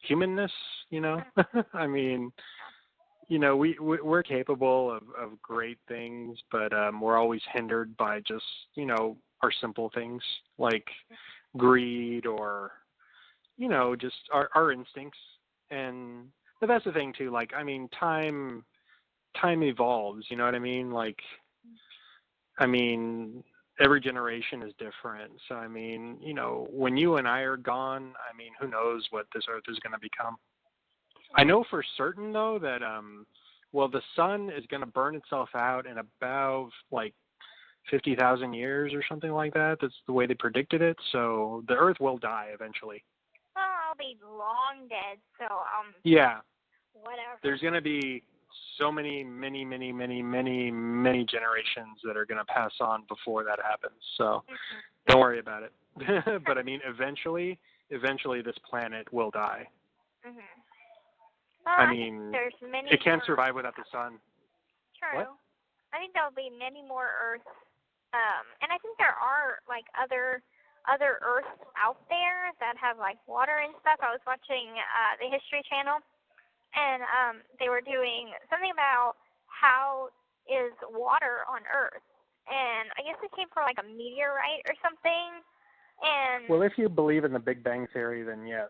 Speaker 4: Humanness, you know. I mean, you know, we're capable of great things, but we're always hindered by just, you know, our simple things like greed or, you know, just our instincts. But that's the thing too. Like, I mean, time evolves. You know what I mean? Like, I mean, every generation is different. So, I mean, you know, when you and I are gone, I mean, who knows what this Earth is going to become. I know for certain, though, that, well, the sun is going to burn itself out in about, like, 50,000 years or something like that. That's the way they predicted it. So the Earth will die eventually.
Speaker 2: Well, I'll be long dead, so,
Speaker 4: yeah.
Speaker 2: Whatever.
Speaker 4: There's going to be so many generations that are going to pass on before that happens. So don't worry about it. But I mean, eventually this planet will die.
Speaker 2: Well,
Speaker 4: I mean,
Speaker 2: there's many
Speaker 4: it can't survive without the sun.
Speaker 2: True.
Speaker 4: What?
Speaker 2: I think there'll be many more Earths. And I think there are like other Earths out there that have like water and stuff. I was watching the History Channel, and they were doing something about how is water on Earth, and I guess it came from like a meteorite or something. And
Speaker 4: well, if you believe in the Big Bang theory, then yes,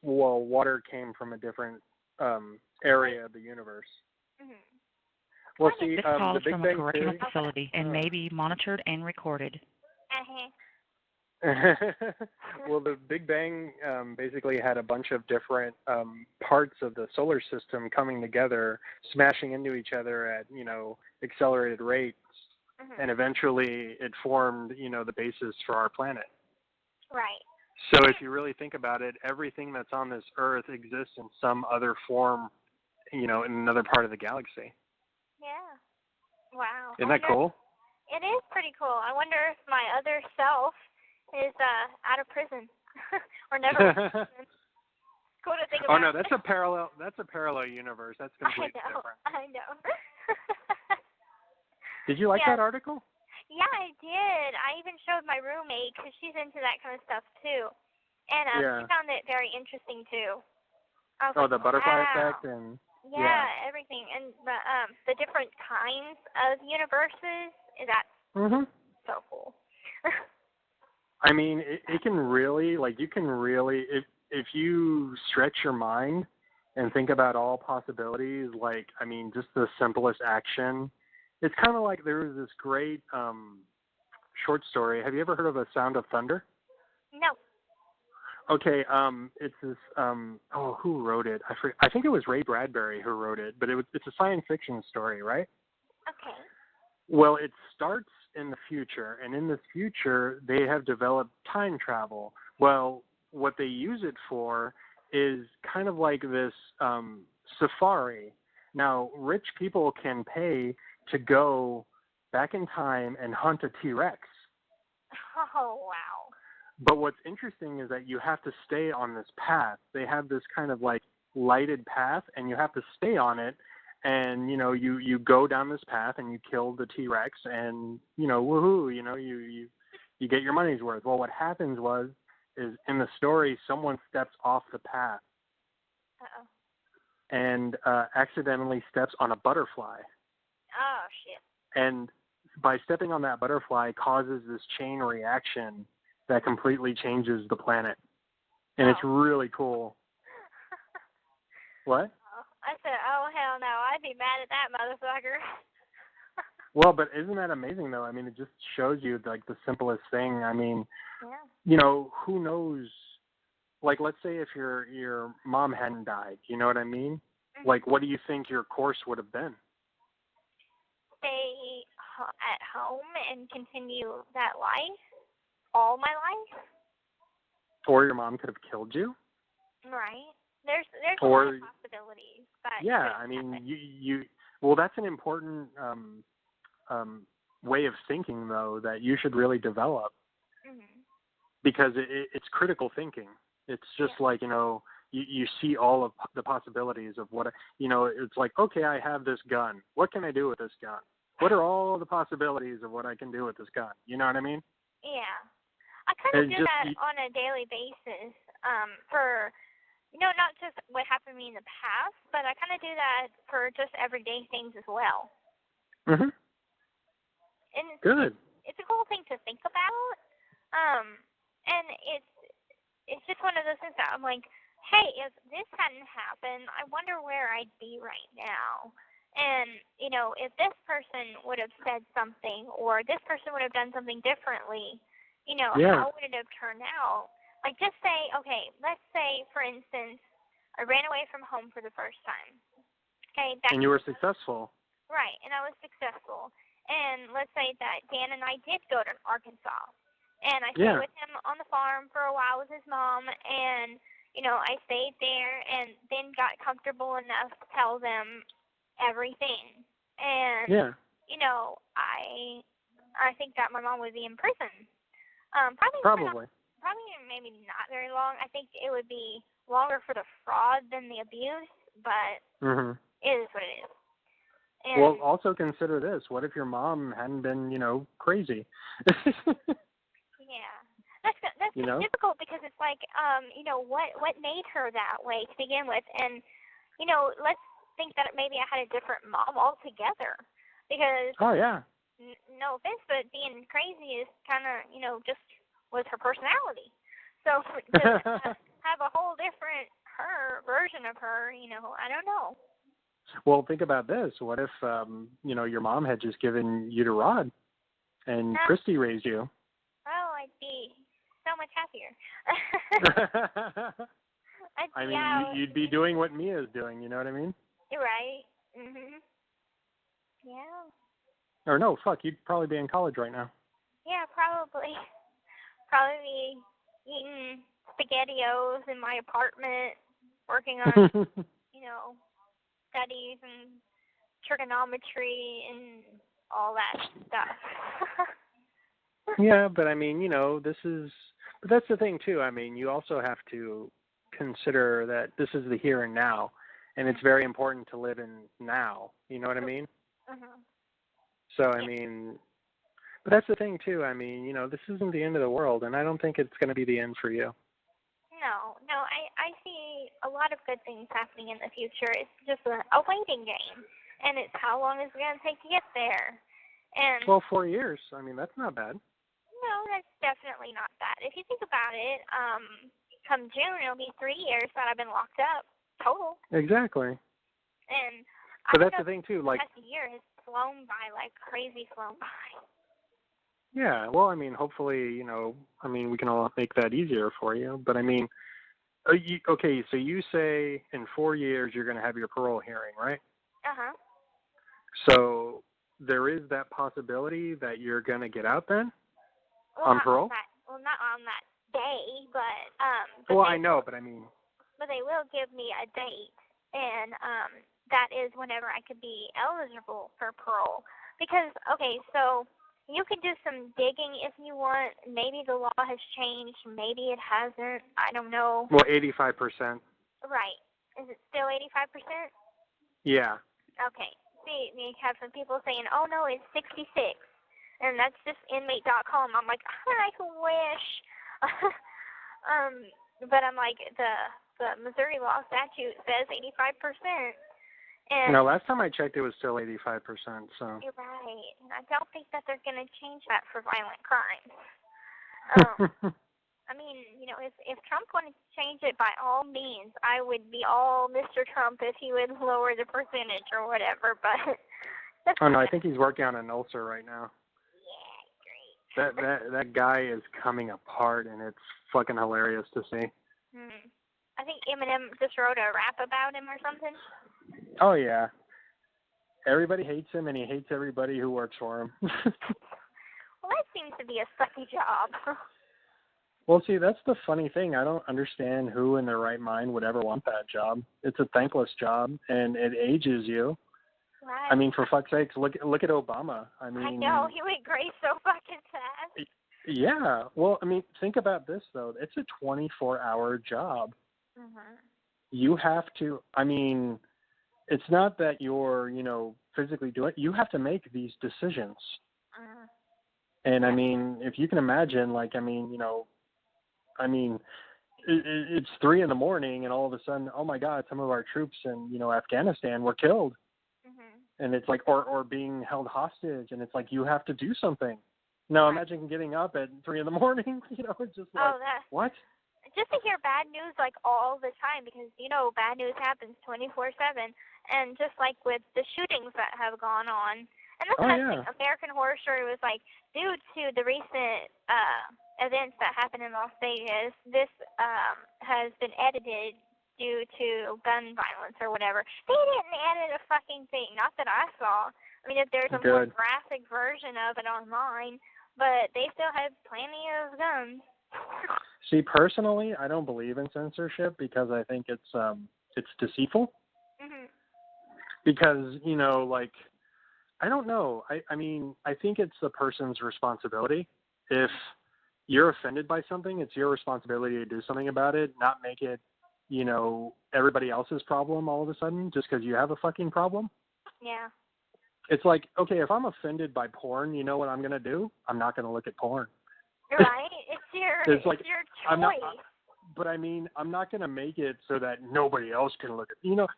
Speaker 4: water came from a different area of the universe. Well, see,
Speaker 3: This call
Speaker 4: the
Speaker 3: is
Speaker 4: Big
Speaker 3: from
Speaker 4: Bang
Speaker 3: a correctional
Speaker 4: theory
Speaker 3: facility and may be monitored and recorded.
Speaker 4: Well, the Big Bang basically had a bunch of different parts of the solar system coming together, smashing into each other at, you know, accelerated rates, and eventually it formed, you know, the basis for our planet.
Speaker 2: Right.
Speaker 4: So if you really think about it, everything that's on this Earth exists in some other form, you know, in another part of the galaxy.
Speaker 2: Yeah. Wow.
Speaker 4: Isn't that cool?
Speaker 2: It is pretty cool. I wonder if my other self is out of prison or never. Cool to think about.
Speaker 4: Oh no, that's a parallel universe. That's completely different.
Speaker 2: I know.
Speaker 4: Did you like that article?
Speaker 2: Yeah, I did. I even showed my roommate because she's into that kind of stuff too, and she found it very interesting too.
Speaker 4: The butterfly effect and
Speaker 2: everything, and the different kinds of universes. That's so cool.
Speaker 4: I mean, it can really, like, you can really, if you stretch your mind and think about all possibilities, like, I mean, just the simplest action. It's kind of like there was this great short story. Have you ever heard of A Sound of Thunder?
Speaker 2: No.
Speaker 4: Okay, it's this, who wrote it? I think it was Ray Bradbury who wrote it, but it's a science fiction story, right?
Speaker 2: Okay.
Speaker 4: Well, it starts in the future, and in this future, they have developed time travel. Well, what they use it for is kind of like this safari. Now, rich people can pay to go back in time and hunt a T-Rex.
Speaker 2: Oh, wow.
Speaker 4: But what's interesting is that you have to stay on this path. They have this kind of like lighted path, and you have to stay on it. And, you know, you go down this path and you kill the T-Rex and, you know, woohoo, you know, you get your money's worth. Well, what happens is in the story, someone steps off the path and accidentally steps on a butterfly.
Speaker 2: Oh, shit.
Speaker 4: And by stepping on that butterfly causes this chain reaction that completely changes the planet. And it's really cool. What?
Speaker 2: I said, oh, hell no. I'd be mad at that motherfucker.
Speaker 4: Well, but isn't that amazing, though? I mean, it just shows you, like, the simplest thing. I mean,
Speaker 2: Yeah.
Speaker 4: you know, who knows? Like, let's say if your mom hadn't died, you know what I mean?
Speaker 2: Mm-hmm.
Speaker 4: Like, what do you think your course would have been?
Speaker 2: Stay at home and continue that life all my life.
Speaker 4: Or your mom could have killed you?
Speaker 2: Right. There's a lot of possibilities. But
Speaker 4: yeah, I mean, you well, that's an important way of thinking, though, that you should really develop.
Speaker 2: Mm-hmm.
Speaker 4: Because it's critical thinking. It's just like, you know, you see all of the possibilities of what, you know, it's like, okay, I have this gun. What can I do with this gun? What are all the possibilities of what I can do with this gun? You know what I mean?
Speaker 2: Yeah. I kind of do that on a daily basis for, you know, not just what happened to me in the past, but I kind of do that for just everyday things as well.
Speaker 4: Mhm.
Speaker 2: And
Speaker 4: Good.
Speaker 2: It's a cool thing to think about. And it's just one of those things that I'm like, hey, if this hadn't happened, I wonder where I'd be right now. And, you know, if this person would have said something or this person would have done something differently, you know, how would it have turned out? Like, just say, okay, let's say, for instance, I ran away from home for the first time. Okay,
Speaker 4: and you were successful.
Speaker 2: Right, and I was successful. And let's say that Dan and I did go to Arkansas. And I stayed with him on the farm for a while with his mom. And, you know, I stayed there and then got comfortable enough to tell them everything. And, you know, I think that my mom would be in prison. Probably maybe not very long. I think it would be longer for the fraud than the abuse, but it is what it is. And,
Speaker 4: well, also consider this. What if your mom hadn't been, you know, crazy?
Speaker 2: Yeah. That's difficult because it's like, you know, what made her that way to begin with? And, you know, let's think that maybe I had a different mom altogether. Because, no offense, but being crazy is kind of, you know, just was her personality. So to have a whole different version of her, you know, I don't know.
Speaker 4: Well, think about this. What if, you know, your mom had just given you to Rod and Christy raised you?
Speaker 2: Oh, I'd be so much happier.
Speaker 4: I mean, you'd be doing what Mia's doing, you know what I mean?
Speaker 2: You're right. Mhm. Yeah.
Speaker 4: Or no, fuck, you'd probably be in college right now.
Speaker 2: Yeah, probably. Probably be eating SpaghettiOs in my apartment, working on, you know, studies and trigonometry and all that stuff.
Speaker 4: Yeah, but I mean, you know, but that's the thing too. I mean, you also have to consider that this is the here and now, and it's very important to live in now. You know what I mean? So, I mean, but that's the thing too. I mean, you know, this isn't the end of the world, and I don't think it's going to be the end for you.
Speaker 2: No, I see a lot of good things happening in the future. It's just a waiting game, and it's how long is it going to take to get there. And
Speaker 4: well, 4 years. I mean, that's not bad.
Speaker 2: No, that's definitely not bad. If you think about it, come June it'll be 3 years that I've been locked up total.
Speaker 4: Exactly.
Speaker 2: And
Speaker 4: but that's the thing too. Like,
Speaker 2: the year has flown by like crazy, flown by.
Speaker 4: Yeah, well, I mean, hopefully, you know, I mean, we can all make that easier for you. But I mean, okay, so you say in 4 years you're going to have your parole hearing, right? So there is that possibility that you're going to get out then on parole?
Speaker 2: Not on that day, but
Speaker 4: well, I know, but I mean.
Speaker 2: But they will give me a date, and that is whenever I could be eligible for parole. Because, okay, so you can do some digging if you want. Maybe the law has changed. Maybe it hasn't. I don't know.
Speaker 4: Well, 85%.
Speaker 2: Right. Is it still 85%? Yeah. Okay. See, you have some people saying, oh, no, it's 66. And that's just inmate.com. I'm like, I wish. But I'm like, the Missouri law statute says 85%. And
Speaker 4: no, last time I checked, it was still 85%. So
Speaker 2: you're right, and I don't think that they're going to change that for violent crimes. I mean, if Trump wanted to change it, by all means, I would be all Mr. Trump if he would lower the percentage or whatever. But
Speaker 4: oh no, I think he's working on an ulcer right now.
Speaker 2: Yeah,
Speaker 4: great. That guy is coming apart, and it's fucking hilarious to see.
Speaker 2: I think Eminem just wrote a rap about him or something.
Speaker 4: Oh yeah. Everybody hates him, and he hates everybody who works for him.
Speaker 2: Well, that seems to be a sucky job.
Speaker 4: Well, see, that's the funny thing. I don't understand who in their right mind would ever want that job. It's a thankless job, and it ages you.
Speaker 2: Right.
Speaker 4: I mean, for fuck's sakes, look at Obama. I
Speaker 2: know, he went gray so fucking fast.
Speaker 4: Yeah. Well, I mean, think about this, though. It's a 24-hour job. You have to, I mean, it's not that you're, physically doing it. You have to make these decisions. And, I mean, if you can imagine, like, it's 3 a.m, and all of a sudden, oh, my God, some of our troops in, Afghanistan were killed. And it's like, or being held hostage, and it's like, you have to do something. Now, imagine getting up at 3 a.m, it's just like, what?
Speaker 2: Just to hear bad news, like, all the time, because, bad news happens 24/7. And just like with the shootings that have gone on. And that's another thing. American Horror Story was like, due to the recent events that happened in Las Vegas, this has been edited due to gun violence or whatever. They didn't edit a fucking thing. Not that I saw. I mean, if there's a more graphic version of it online, but they still have plenty of guns.
Speaker 4: See, personally, I don't believe in censorship because I think it's deceitful. Because, like, I don't know. I mean, I think it's the person's responsibility. If you're offended by something, it's your responsibility to do something about it, not make it, everybody else's problem all of a sudden just because you have a fucking problem.
Speaker 2: Yeah.
Speaker 4: It's like, okay, if I'm offended by porn, you know what I'm going to do? I'm not going to look at porn.
Speaker 2: Right? It's your choice.
Speaker 4: But I mean, I'm not going to make it so that nobody else can look at.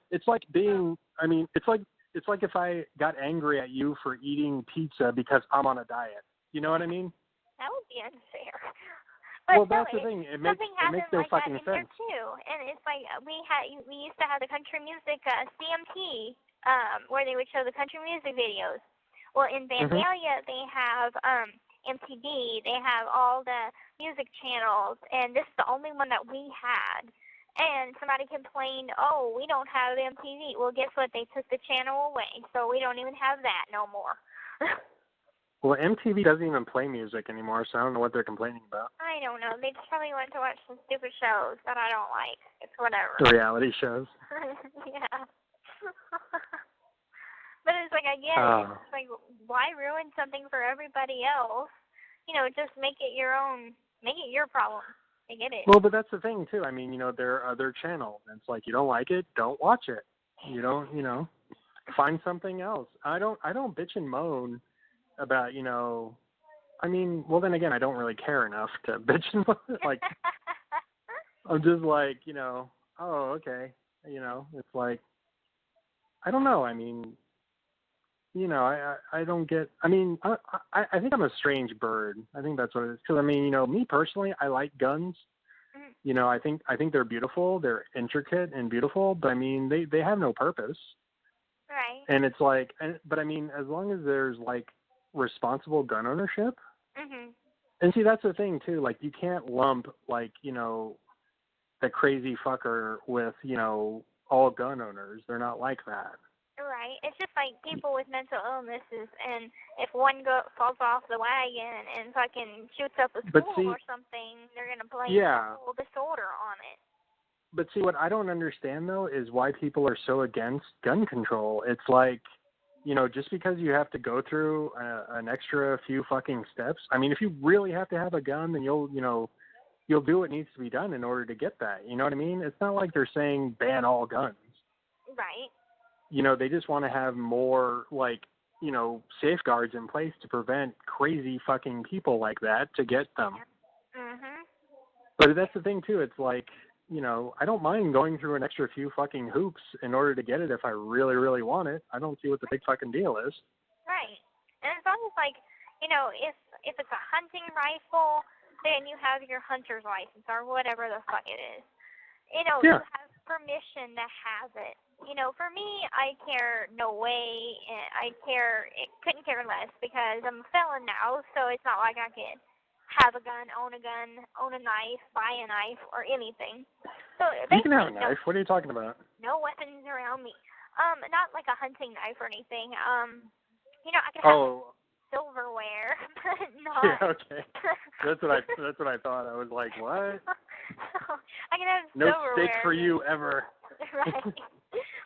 Speaker 4: It's like being. I mean, it's like if I got angry at you for eating pizza because I'm on a diet. You know what I mean?
Speaker 2: That would be unfair. But
Speaker 4: well, that's the thing. It makes no
Speaker 2: like
Speaker 4: fucking
Speaker 2: that in
Speaker 4: sense.
Speaker 2: There too. And it's like we used to have the country music CMT, where they would show the country music videos. Well, in Vandalia, they have MTV. They have all the music channels, and this is the only one that we had. And somebody complained, oh, we don't have MTV. Well, guess what? They took the channel away, so we don't even have that no more.
Speaker 4: Well, MTV doesn't even play music anymore, so I don't know what they're complaining about.
Speaker 2: I don't know. They just probably went to watch some stupid shows that I don't like. It's whatever.
Speaker 4: The reality shows.
Speaker 2: Yeah. But it's like, I get it. It's like, why ruin something for everybody else? Just make it your own. Make it your problem. I get it.
Speaker 4: Well, but that's the thing, too. I mean, there are other channels. And it's like, you don't like it, don't watch it. You don't, find something else. I don't bitch and moan about, I mean, well, then again, I don't really care enough to bitch and moan. Like, I'm just like, oh, okay. It's like, I don't know. I mean, I don't get, I mean, I think I'm a strange bird. I think that's what it is. Because, I mean, me personally, I like guns. I think they're beautiful. They're intricate and beautiful. But, I mean, they have no purpose.
Speaker 2: Right.
Speaker 4: And it's like, but, I mean, as long as there's, like, responsible gun ownership. And, see, that's the thing, too. Like, you can't lump, like, the crazy fucker with, all gun owners. They're not like that.
Speaker 2: Right. It's just like people with mental illnesses, and if one falls off the wagon and fucking shoots up a school or something, they're going to blame the whole disorder on it.
Speaker 4: But see, what I don't understand, though, is why people are so against gun control. It's like, just because you have to go through an extra few fucking steps. I mean, if you really have to have a gun, then you'll do what needs to be done in order to get that. You know what I mean? It's not like they're saying ban all guns.
Speaker 2: Right.
Speaker 4: They just want to have more, like, safeguards in place to prevent crazy fucking people like that to get them. But that's the thing, too. It's like, I don't mind going through an extra few fucking hoops in order to get it if I really, really want it. I don't see what the big fucking deal is.
Speaker 2: Right. And it's almost like, if it's a hunting rifle, then you have your hunter's license or whatever the fuck it is. You know,
Speaker 4: Yeah.
Speaker 2: you have permission to have it. You know, for me, I care no way, and couldn't care less because I'm a felon now, so it's not like I can have a gun, own a knife, buy a knife, or anything. So
Speaker 4: You can have a knife. What are you talking about?
Speaker 2: no weapons around me. Not like a hunting knife or anything. You know, I can have silverware, but not.
Speaker 4: Yeah, okay. That's what I thought. I was like, what?
Speaker 2: I can have
Speaker 4: no
Speaker 2: silverware.
Speaker 4: steak for you ever.
Speaker 2: Right.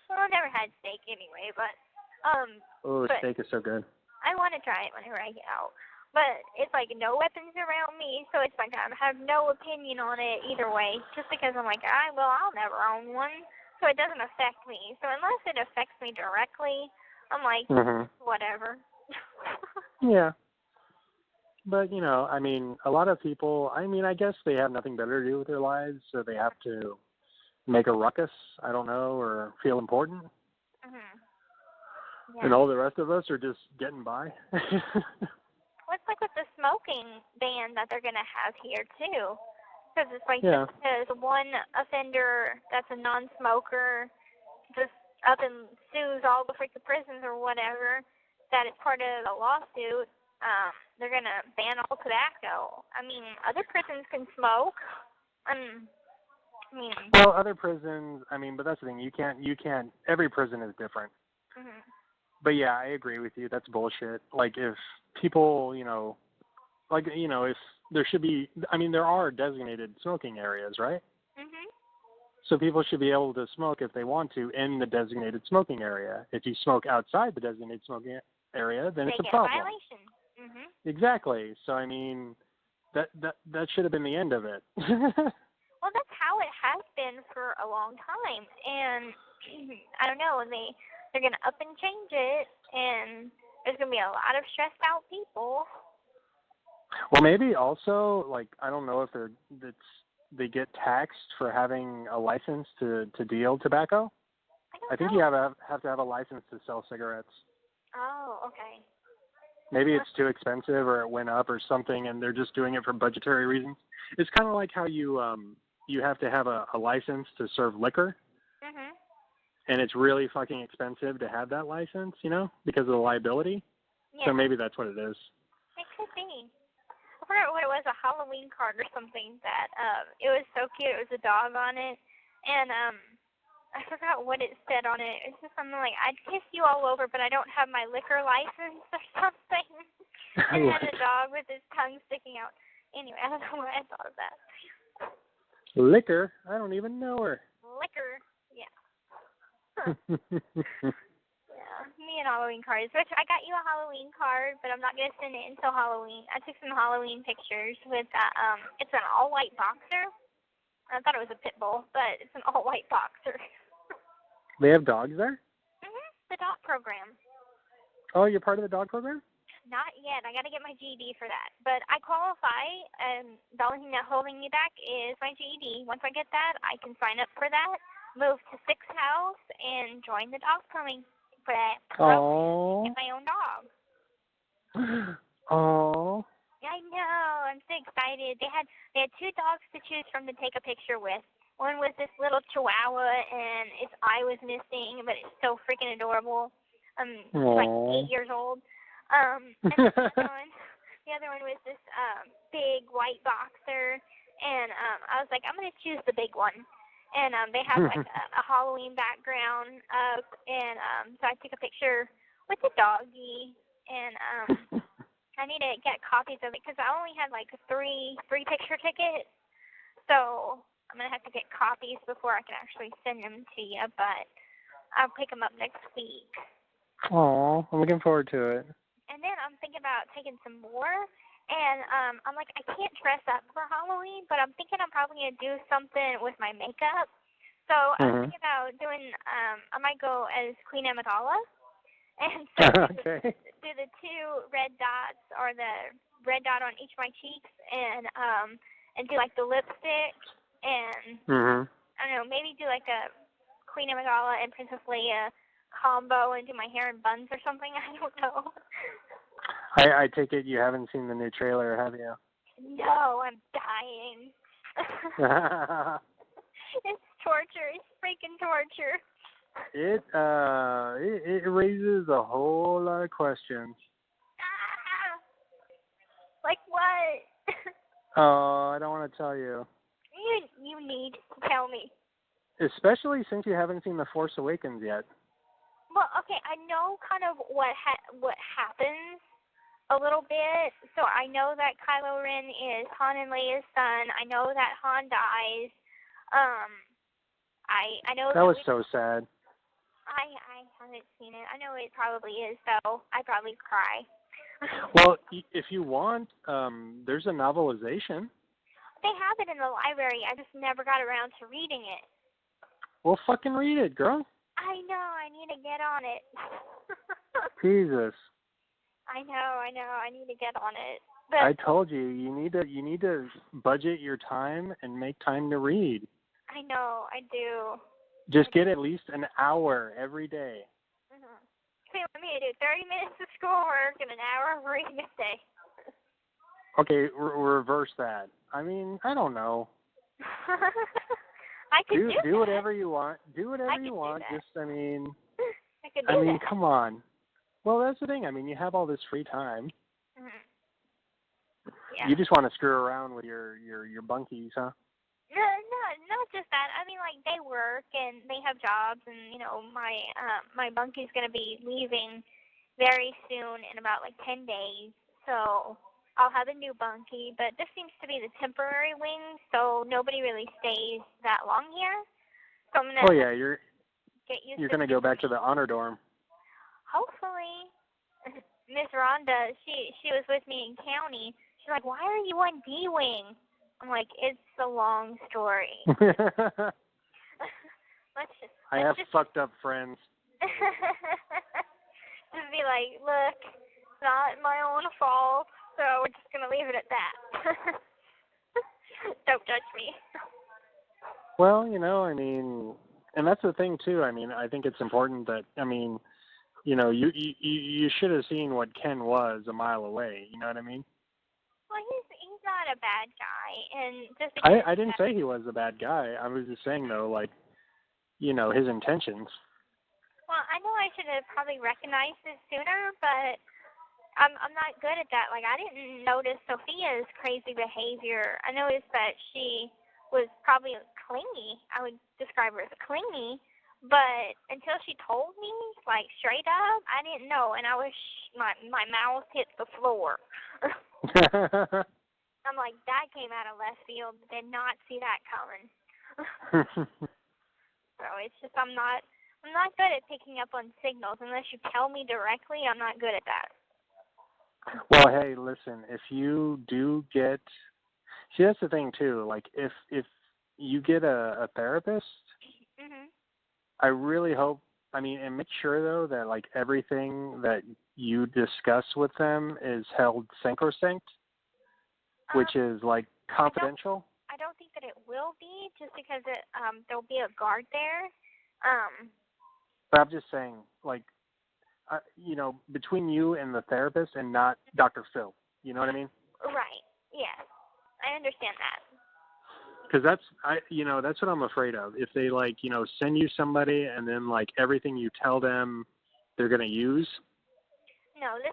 Speaker 2: Well, I've never had steak anyway, but
Speaker 4: steak is so good.
Speaker 2: I want to try it whenever I get out. But it's like no weapons around me, so it's like I have no opinion on it either way. Just because I'm like, I'll never own one, so it doesn't affect me. So unless it affects me directly, I'm like, whatever.
Speaker 4: Yeah. But, you know, I mean, a lot of people, I mean, I guess they have nothing better to do with their lives, so they have to make a ruckus, I don't know, or feel important.
Speaker 2: Yeah.
Speaker 4: And all the rest of us are just getting by.
Speaker 2: Well, it's like with the smoking ban that they're going to have here, too. Because it's like,
Speaker 4: yeah.
Speaker 2: just because one offender that's a non-smoker just up and sues all the freaking prisons or whatever, that it's part of a lawsuit, they're going to ban all tobacco. I mean, other prisons can smoke.
Speaker 4: Well, other prisons, I mean, but that's the thing. You can't, every prison is different. But yeah, I agree with you. That's bullshit. Like, if people, you know, like, you know, if there should be, I mean, there are designated smoking areas, right? So people should be able to smoke if they want to in the designated smoking area. If you smoke outside the designated smoking area, then it's a problem.
Speaker 2: Violation.
Speaker 4: Exactly. So, I mean, that should have been the end of it.
Speaker 2: Well, that's how it has been for a long time. And I don't know, they're going to up and change it, and there's going to be a lot of stressed out people.
Speaker 4: Well, maybe also, like, I don't know if they get taxed for having a license to deal tobacco. I think you have to have a license to sell cigarettes.
Speaker 2: Oh, okay.
Speaker 4: Maybe it's too expensive, or it went up, or something, and they're just doing it for budgetary reasons. It's kind of like how you have to have a license to serve liquor, and it's really fucking expensive to have that license, you know, because of the liability.
Speaker 2: Yeah.
Speaker 4: So maybe that's what it is.
Speaker 2: It could be. I forgot what it was, a Halloween card or something that, it was so cute. It was a dog on it, and, I forgot what it said on it. It's just something like, I'd kiss you all over, but I don't have my liquor license or something. And it had a dog with his tongue sticking out. Anyway, I don't know why I thought of that.
Speaker 4: Liquor? I don't even know her.
Speaker 2: Liquor, yeah. Yeah, me and Halloween cards. Which I got you a Halloween card, but I'm not gonna send it until Halloween. I took some Halloween pictures with it's an all-white boxer. I thought it was a pit bull, but it's an all-white boxer.
Speaker 4: They have dogs there?
Speaker 2: The dog program.
Speaker 4: Oh, you're part of the dog program?
Speaker 2: Not yet. I got to get my GED for that. But I qualify, and the only thing that's holding me back is my GED. Once I get that, I can sign up for that, move to Sixth House, and join the dog program. Get my own dog.
Speaker 4: Oh.
Speaker 2: I know. I'm so excited. They had 2 dogs to choose from to take a picture with. One was this little Chihuahua, and its eye was missing, but it's so freaking adorable. It's like 8 years old. And the other one was this big white boxer, and I was like, I'm gonna choose the big one. And they have like a Halloween background up, and so I took a picture with the doggy, and I need to get copies of it because I only had like three picture tickets, so I'm gonna have to get copies before I can actually send them to you. But I'll pick them up next week.
Speaker 4: Oh, I'm looking forward to it.
Speaker 2: And then I'm thinking about taking some more, and I'm like, I can't dress up for Halloween, but I'm thinking I'm probably gonna do something with my makeup. So I'm thinking about doing. I might go as Queen Amidala. And so do the 2 red dots, or the red dot on each of my cheeks, and do like the lipstick, and I don't know, maybe do like a Queen Amidala and Princess Leia combo, and do my hair in buns or something. I don't know.
Speaker 4: I take it you haven't seen the new trailer, have you?
Speaker 2: No, I'm dying. It's torture. It's freaking torture.
Speaker 4: It raises a whole lot of questions.
Speaker 2: Ah! Like what?
Speaker 4: Oh, I don't want to tell you.
Speaker 2: You need to tell me.
Speaker 4: Especially since you haven't seen The Force Awakens yet.
Speaker 2: Well, okay, I know kind of what happens a little bit. So I know that Kylo Ren is Han and Leia's son. I know that Han dies. I know
Speaker 4: that was so sad.
Speaker 2: I haven't seen it. I know it probably is, though. I'd probably cry.
Speaker 4: Well, if you want, there's a novelization.
Speaker 2: They have it in the library. I just never got around to reading it.
Speaker 4: Well, fucking read it, girl.
Speaker 2: I know. I need to get on it.
Speaker 4: Jesus.
Speaker 2: I know. I need to get on it. But
Speaker 4: I told you, you need to budget your time and make time to read.
Speaker 2: I know. I do.
Speaker 4: Just get at least an hour every day.
Speaker 2: Mm-hmm. So you want me to do 30 minutes of schoolwork and an hour of reading a day?
Speaker 4: Okay, reverse that. I mean, I don't know.
Speaker 2: I could
Speaker 4: do whatever you want. Do whatever you want. Just, I mean, come on. Well, that's the thing. I mean, you have all this free time.
Speaker 2: Mm-hmm. Yeah.
Speaker 4: You just want to screw around with your bunkies, huh?
Speaker 2: No, not just that. I mean, like, they work and they have jobs, and my bunkie's gonna be leaving very soon in about like 10 days. So I'll have a new bunkie, but this seems to be the temporary wing, so nobody really stays that long here. So I'm gonna
Speaker 4: you're
Speaker 2: you're
Speaker 4: gonna go back to the honor dorm.
Speaker 2: Hopefully. Miss Rhonda, she was with me in county. She's like, "Why are you on D wing?" I'm like, "It's a long story."
Speaker 4: I have fucked up friends.
Speaker 2: Just be like, "Look, it's not my own fault, so we're just gonna leave it at that." Don't judge me.
Speaker 4: Well, I mean, and that's the thing too. I mean, I think it's important that, I mean, you should have seen what Ken was a mile away. You know what I mean?
Speaker 2: Well, he's not a bad guy, and just
Speaker 4: I didn't say he was a bad guy. I was just saying though, like, his intentions.
Speaker 2: Well, I know I should have probably recognized it sooner, but I'm not good at that. Like, I didn't notice Sophia's crazy behavior. I noticed that she was probably clingy. I would describe her as clingy, but until she told me, like, straight up, I didn't know, and I was my mouth hit the floor. I'm like, that came out of left field. Did not see that coming. So it's just I'm not good at picking up on signals unless you tell me directly. I'm not good at that.
Speaker 4: Well, hey, listen. If you do get, see, that's the thing too. Like, if you get a therapist,
Speaker 2: Mhm.
Speaker 4: I really hope. I mean, and make sure though that like everything that you discuss with them is held sacrosanct, which is like confidential.
Speaker 2: I don't think that it will be, just because there'll be a guard there.
Speaker 4: But I'm just saying, like, between you and the therapist, and not Dr. Phil. You know what I mean?
Speaker 2: Right. Yeah. I understand that.
Speaker 4: Because that's what I'm afraid of. If they send you somebody and then like everything you tell them, they're gonna use.
Speaker 2: No, the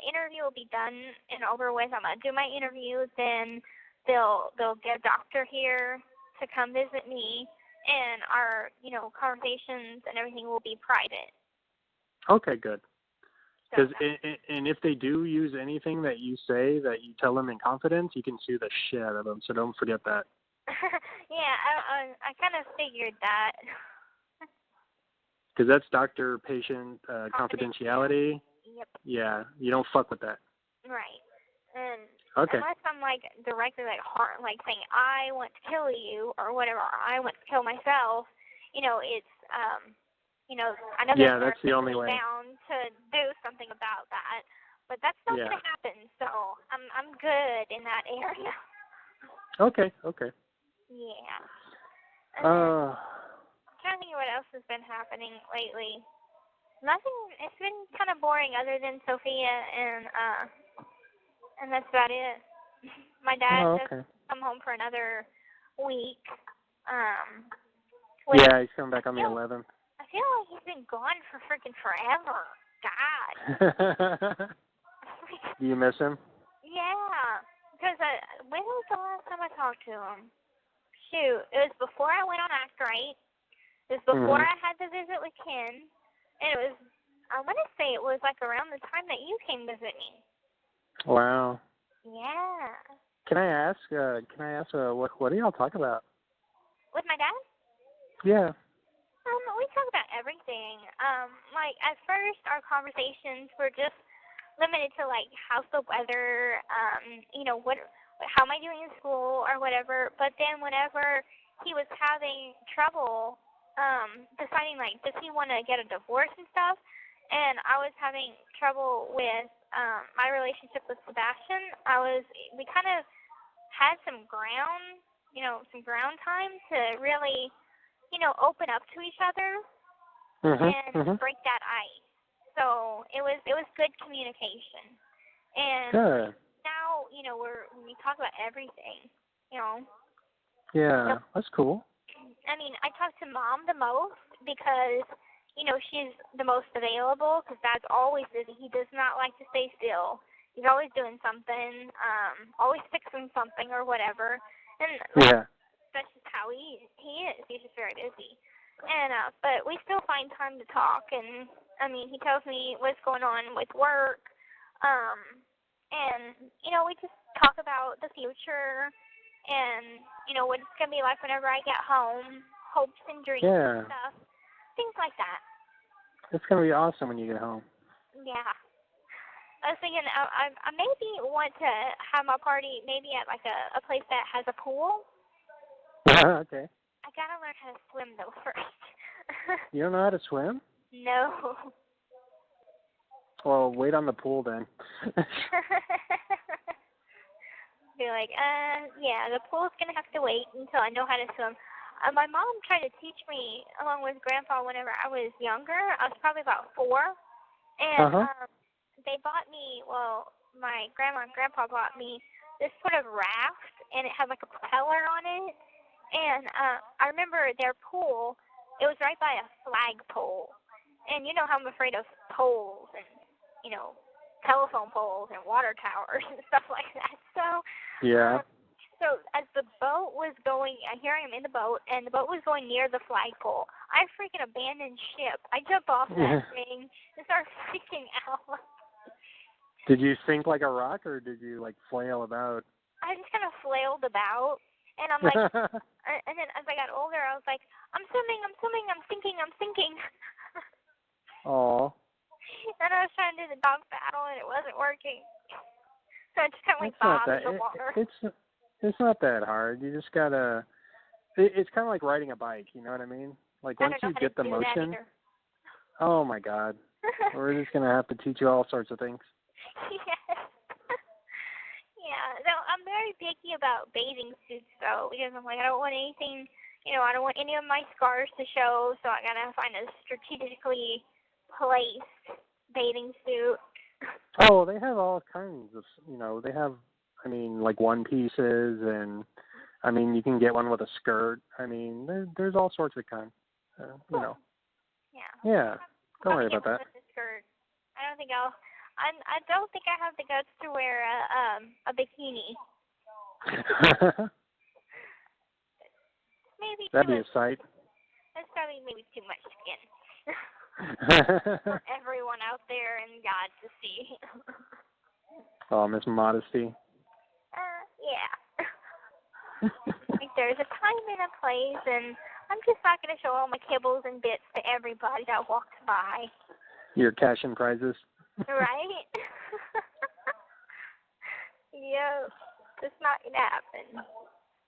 Speaker 2: interview will be done and over with. I'm gonna do my interview, then they'll get a doctor here to come visit me, and our conversations and everything will be private.
Speaker 4: Okay, good. Because and if they do use anything that you say that you tell them in confidence, you can sue the shit out of them. So don't forget that.
Speaker 2: Yeah, I kind of figured that.
Speaker 4: Because that's doctor-patient confidentiality.
Speaker 2: Yep.
Speaker 4: Yeah, you don't fuck with that.
Speaker 2: Right. And
Speaker 4: okay.
Speaker 2: Unless I'm like directly like saying I want to kill you or whatever, or I want to kill myself, it's I know
Speaker 4: that's the only way.
Speaker 2: Bound to do something about that, but that's not going to happen. So I'm good in that area.
Speaker 4: Okay.
Speaker 2: Yeah. I'm trying to think what else has been happening lately. Nothing. It's been kind of boring, other than Sophia, and that's about it. My dad
Speaker 4: Oh,
Speaker 2: doesn't
Speaker 4: okay.
Speaker 2: come home for another week.
Speaker 4: Yeah, he's coming back on the 11th.
Speaker 2: I feel like he's been gone for freaking forever. God.
Speaker 4: Do you miss him?
Speaker 2: Yeah. Because when was the last time I talked to him? Shoot, it was before I went on Act Right. It was before I had the visit with Ken. And it was, I want to say it was like around the time that you came to visit me.
Speaker 4: Wow.
Speaker 2: Yeah.
Speaker 4: Can I ask? What do y'all talk about?
Speaker 2: With my dad?
Speaker 4: Yeah.
Speaker 2: We talk about everything. Like at first our conversations were just limited to like how's the weather, how am I doing in school or whatever. But then whenever he was having trouble deciding like does he want to get a divorce and stuff, and I was having trouble with my relationship with Sebastian, we kind of had some ground time to really, open up to each other and break that ice. So it was good communication. And
Speaker 4: Good.
Speaker 2: now, we talk about everything,
Speaker 4: Yeah, that's cool.
Speaker 2: I mean, I talk to Mom the most because, she's the most available because Dad's always busy. He does not like to stay still. He's always doing something, always fixing something or whatever. And that's just how he is. He's just very busy. And but we still find time to talk. And I mean, he tells me what's going on with work. And we just talk about the future and what it's gonna be like whenever I get home, hopes and dreams and stuff, things like that.
Speaker 4: It's gonna be awesome when you get home.
Speaker 2: Yeah. I was thinking I maybe want to have my party maybe at like a place that has a pool.
Speaker 4: Okay.
Speaker 2: I gotta learn how to swim though first.
Speaker 4: You don't know how to swim?
Speaker 2: No.
Speaker 4: Well, wait on the pool then.
Speaker 2: Be like, yeah, the pool's gonna have to wait until I know how to swim. My mom tried to teach me along with Grandpa whenever I was younger. I was probably about 4, and they bought me. Well, my grandma and Grandpa bought me this sort of raft, and it had like a propeller on it. And I remember their pool. It was right by a flagpole, and you know how I'm afraid of poles and telephone poles and water towers and stuff like that. So
Speaker 4: yeah.
Speaker 2: So as the boat was going, here I am in the boat, and the boat was going near the flagpole. I freaking abandoned ship. I jumped off that thing and started freaking out.
Speaker 4: Did you sink like a rock, or did you like flail about?
Speaker 2: I just kind of flailed about, and I'm like, and then as I got older, I was like, I'm swimming, I'm sinking.
Speaker 4: Oh.
Speaker 2: And I was trying to do the dog paddle, and it wasn't working. So I just kind of like bobbed in the water.
Speaker 4: It's not that hard. You just gotta. It's kind of like riding a bike. You know what I mean? Like once you get the motion. Oh my God. We're just gonna have to teach you all sorts of things.
Speaker 2: Yes. Yeah. No, I'm very picky about bathing suits though, because I'm like I don't want anything. I don't want any of my scars to show, so I gotta find a strategically placed bathing suit.
Speaker 4: Oh, they have all kinds of. They have. I mean, like one pieces, and I mean, you can get one with a skirt. I mean, there's all sorts of kinds.
Speaker 2: Yeah.
Speaker 4: Yeah. Don't worry about that.
Speaker 2: With the skirt. I don't think I don't think I have the guts to wear a bikini. Maybe
Speaker 4: that'd be a sight.
Speaker 2: That's probably maybe too much skin for everyone out there and God to see.
Speaker 4: Oh, Miss Modesty.
Speaker 2: Yeah. Like there's a time and a place, and I'm just not going to show all my kibbles and bits to everybody that walks by.
Speaker 4: Your cash and prizes.
Speaker 2: Right? Yep. It's not going to happen.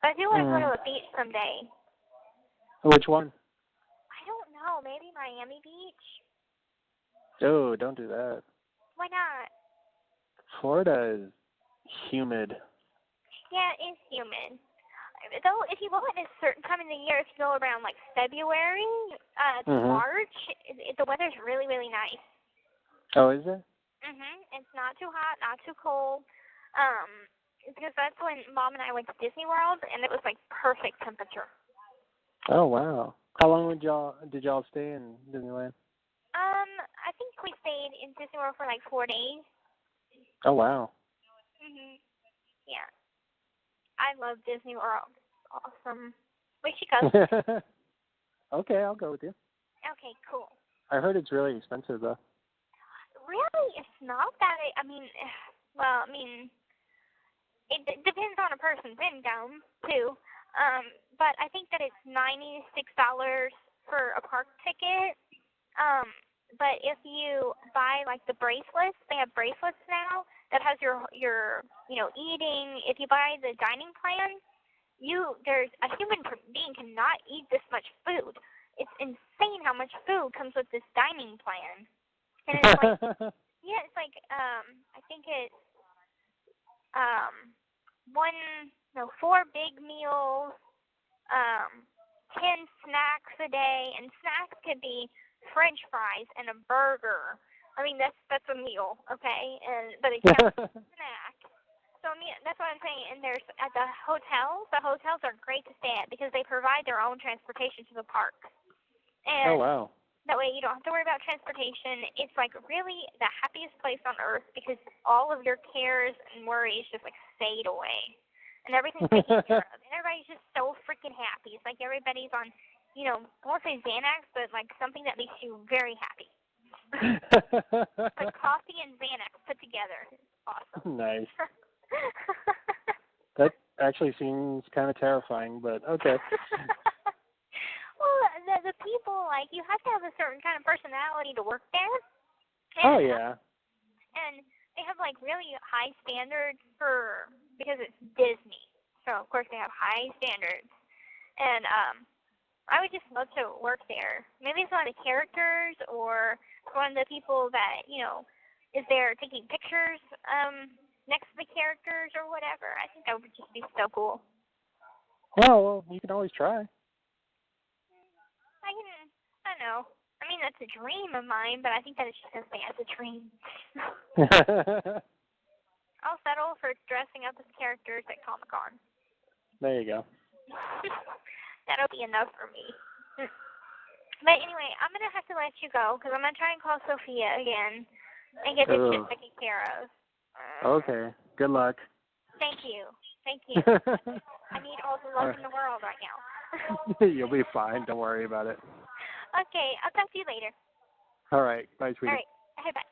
Speaker 2: But I do want to go to a beach someday.
Speaker 4: Which one?
Speaker 2: I don't know. Maybe Miami Beach?
Speaker 4: Oh, don't do that.
Speaker 2: Why not?
Speaker 4: Florida is humid.
Speaker 2: Yeah, it is humid. Though, if you go at a certain time of the year, if you go around like February to March, the weather's really, really nice.
Speaker 4: Oh, is it?
Speaker 2: It's not too hot, not too cold. because that's when Mom and I went to Disney World, and it was like perfect temperature.
Speaker 4: Oh wow! How long did y'all stay in Disneyland?
Speaker 2: I think we stayed in Disney World for like 4 days.
Speaker 4: Oh wow!
Speaker 2: Yeah. I love Disney World. Awesome. We should go.
Speaker 4: Okay, I'll go with you.
Speaker 2: Okay, cool.
Speaker 4: I heard it's really expensive though.
Speaker 2: Really, it's not that. Well, it depends on a person's income too. But I think that it's $96 for a park ticket. But if you buy like the bracelets, they have bracelets now that has your eating. If you buy the dining plan, there's a human being cannot eat this much food. It's insane how much food comes with this dining plan. And it's like it's like I think it's 4 big meals, 10 snacks a day, and snacks could be French fries and a burger. I mean, that's a meal, okay? But it counts as a snack. So that's what I'm saying. And there's at the hotels are great to stay at because they provide their own transportation to the park. And
Speaker 4: oh wow!
Speaker 2: That way you don't have to worry about transportation. It's like really the happiest place on earth because all of your cares and worries just like fade away. And everything's taken care of. And everybody's just so freaking happy. It's like everybody's on, I won't say Xanax, but like something that makes you very happy. Like coffee and Xanax put together. Awesome.
Speaker 4: Nice. That actually seems kind of terrifying, but okay.
Speaker 2: Well, the people, like, you have to have a certain kind of personality to work there.
Speaker 4: Oh, yeah.
Speaker 2: And they have, like, really high standards because it's Disney. So, of course, they have high standards. And I would just love to work there. Maybe it's one of the characters or one of the people that, is there taking pictures next to the characters or whatever. I think that would just be so cool.
Speaker 4: Oh, well, you can always try.
Speaker 2: I don't know. I mean, that's a dream of mine, but I think that it's just as bad as a dream. I'll settle for dressing up as characters at Comic-Con.
Speaker 4: There you go.
Speaker 2: That'll be enough for me. But anyway, I'm going to have to let you go because I'm going to try and call Sophia again and get this shit taken care of.
Speaker 4: Okay. Good luck.
Speaker 2: Thank you. I need all the love in the world right now.
Speaker 4: You'll be fine. Don't worry about it.
Speaker 2: Okay, I'll talk to you later.
Speaker 4: All right. Bye, sweetie.
Speaker 2: All right. Bye.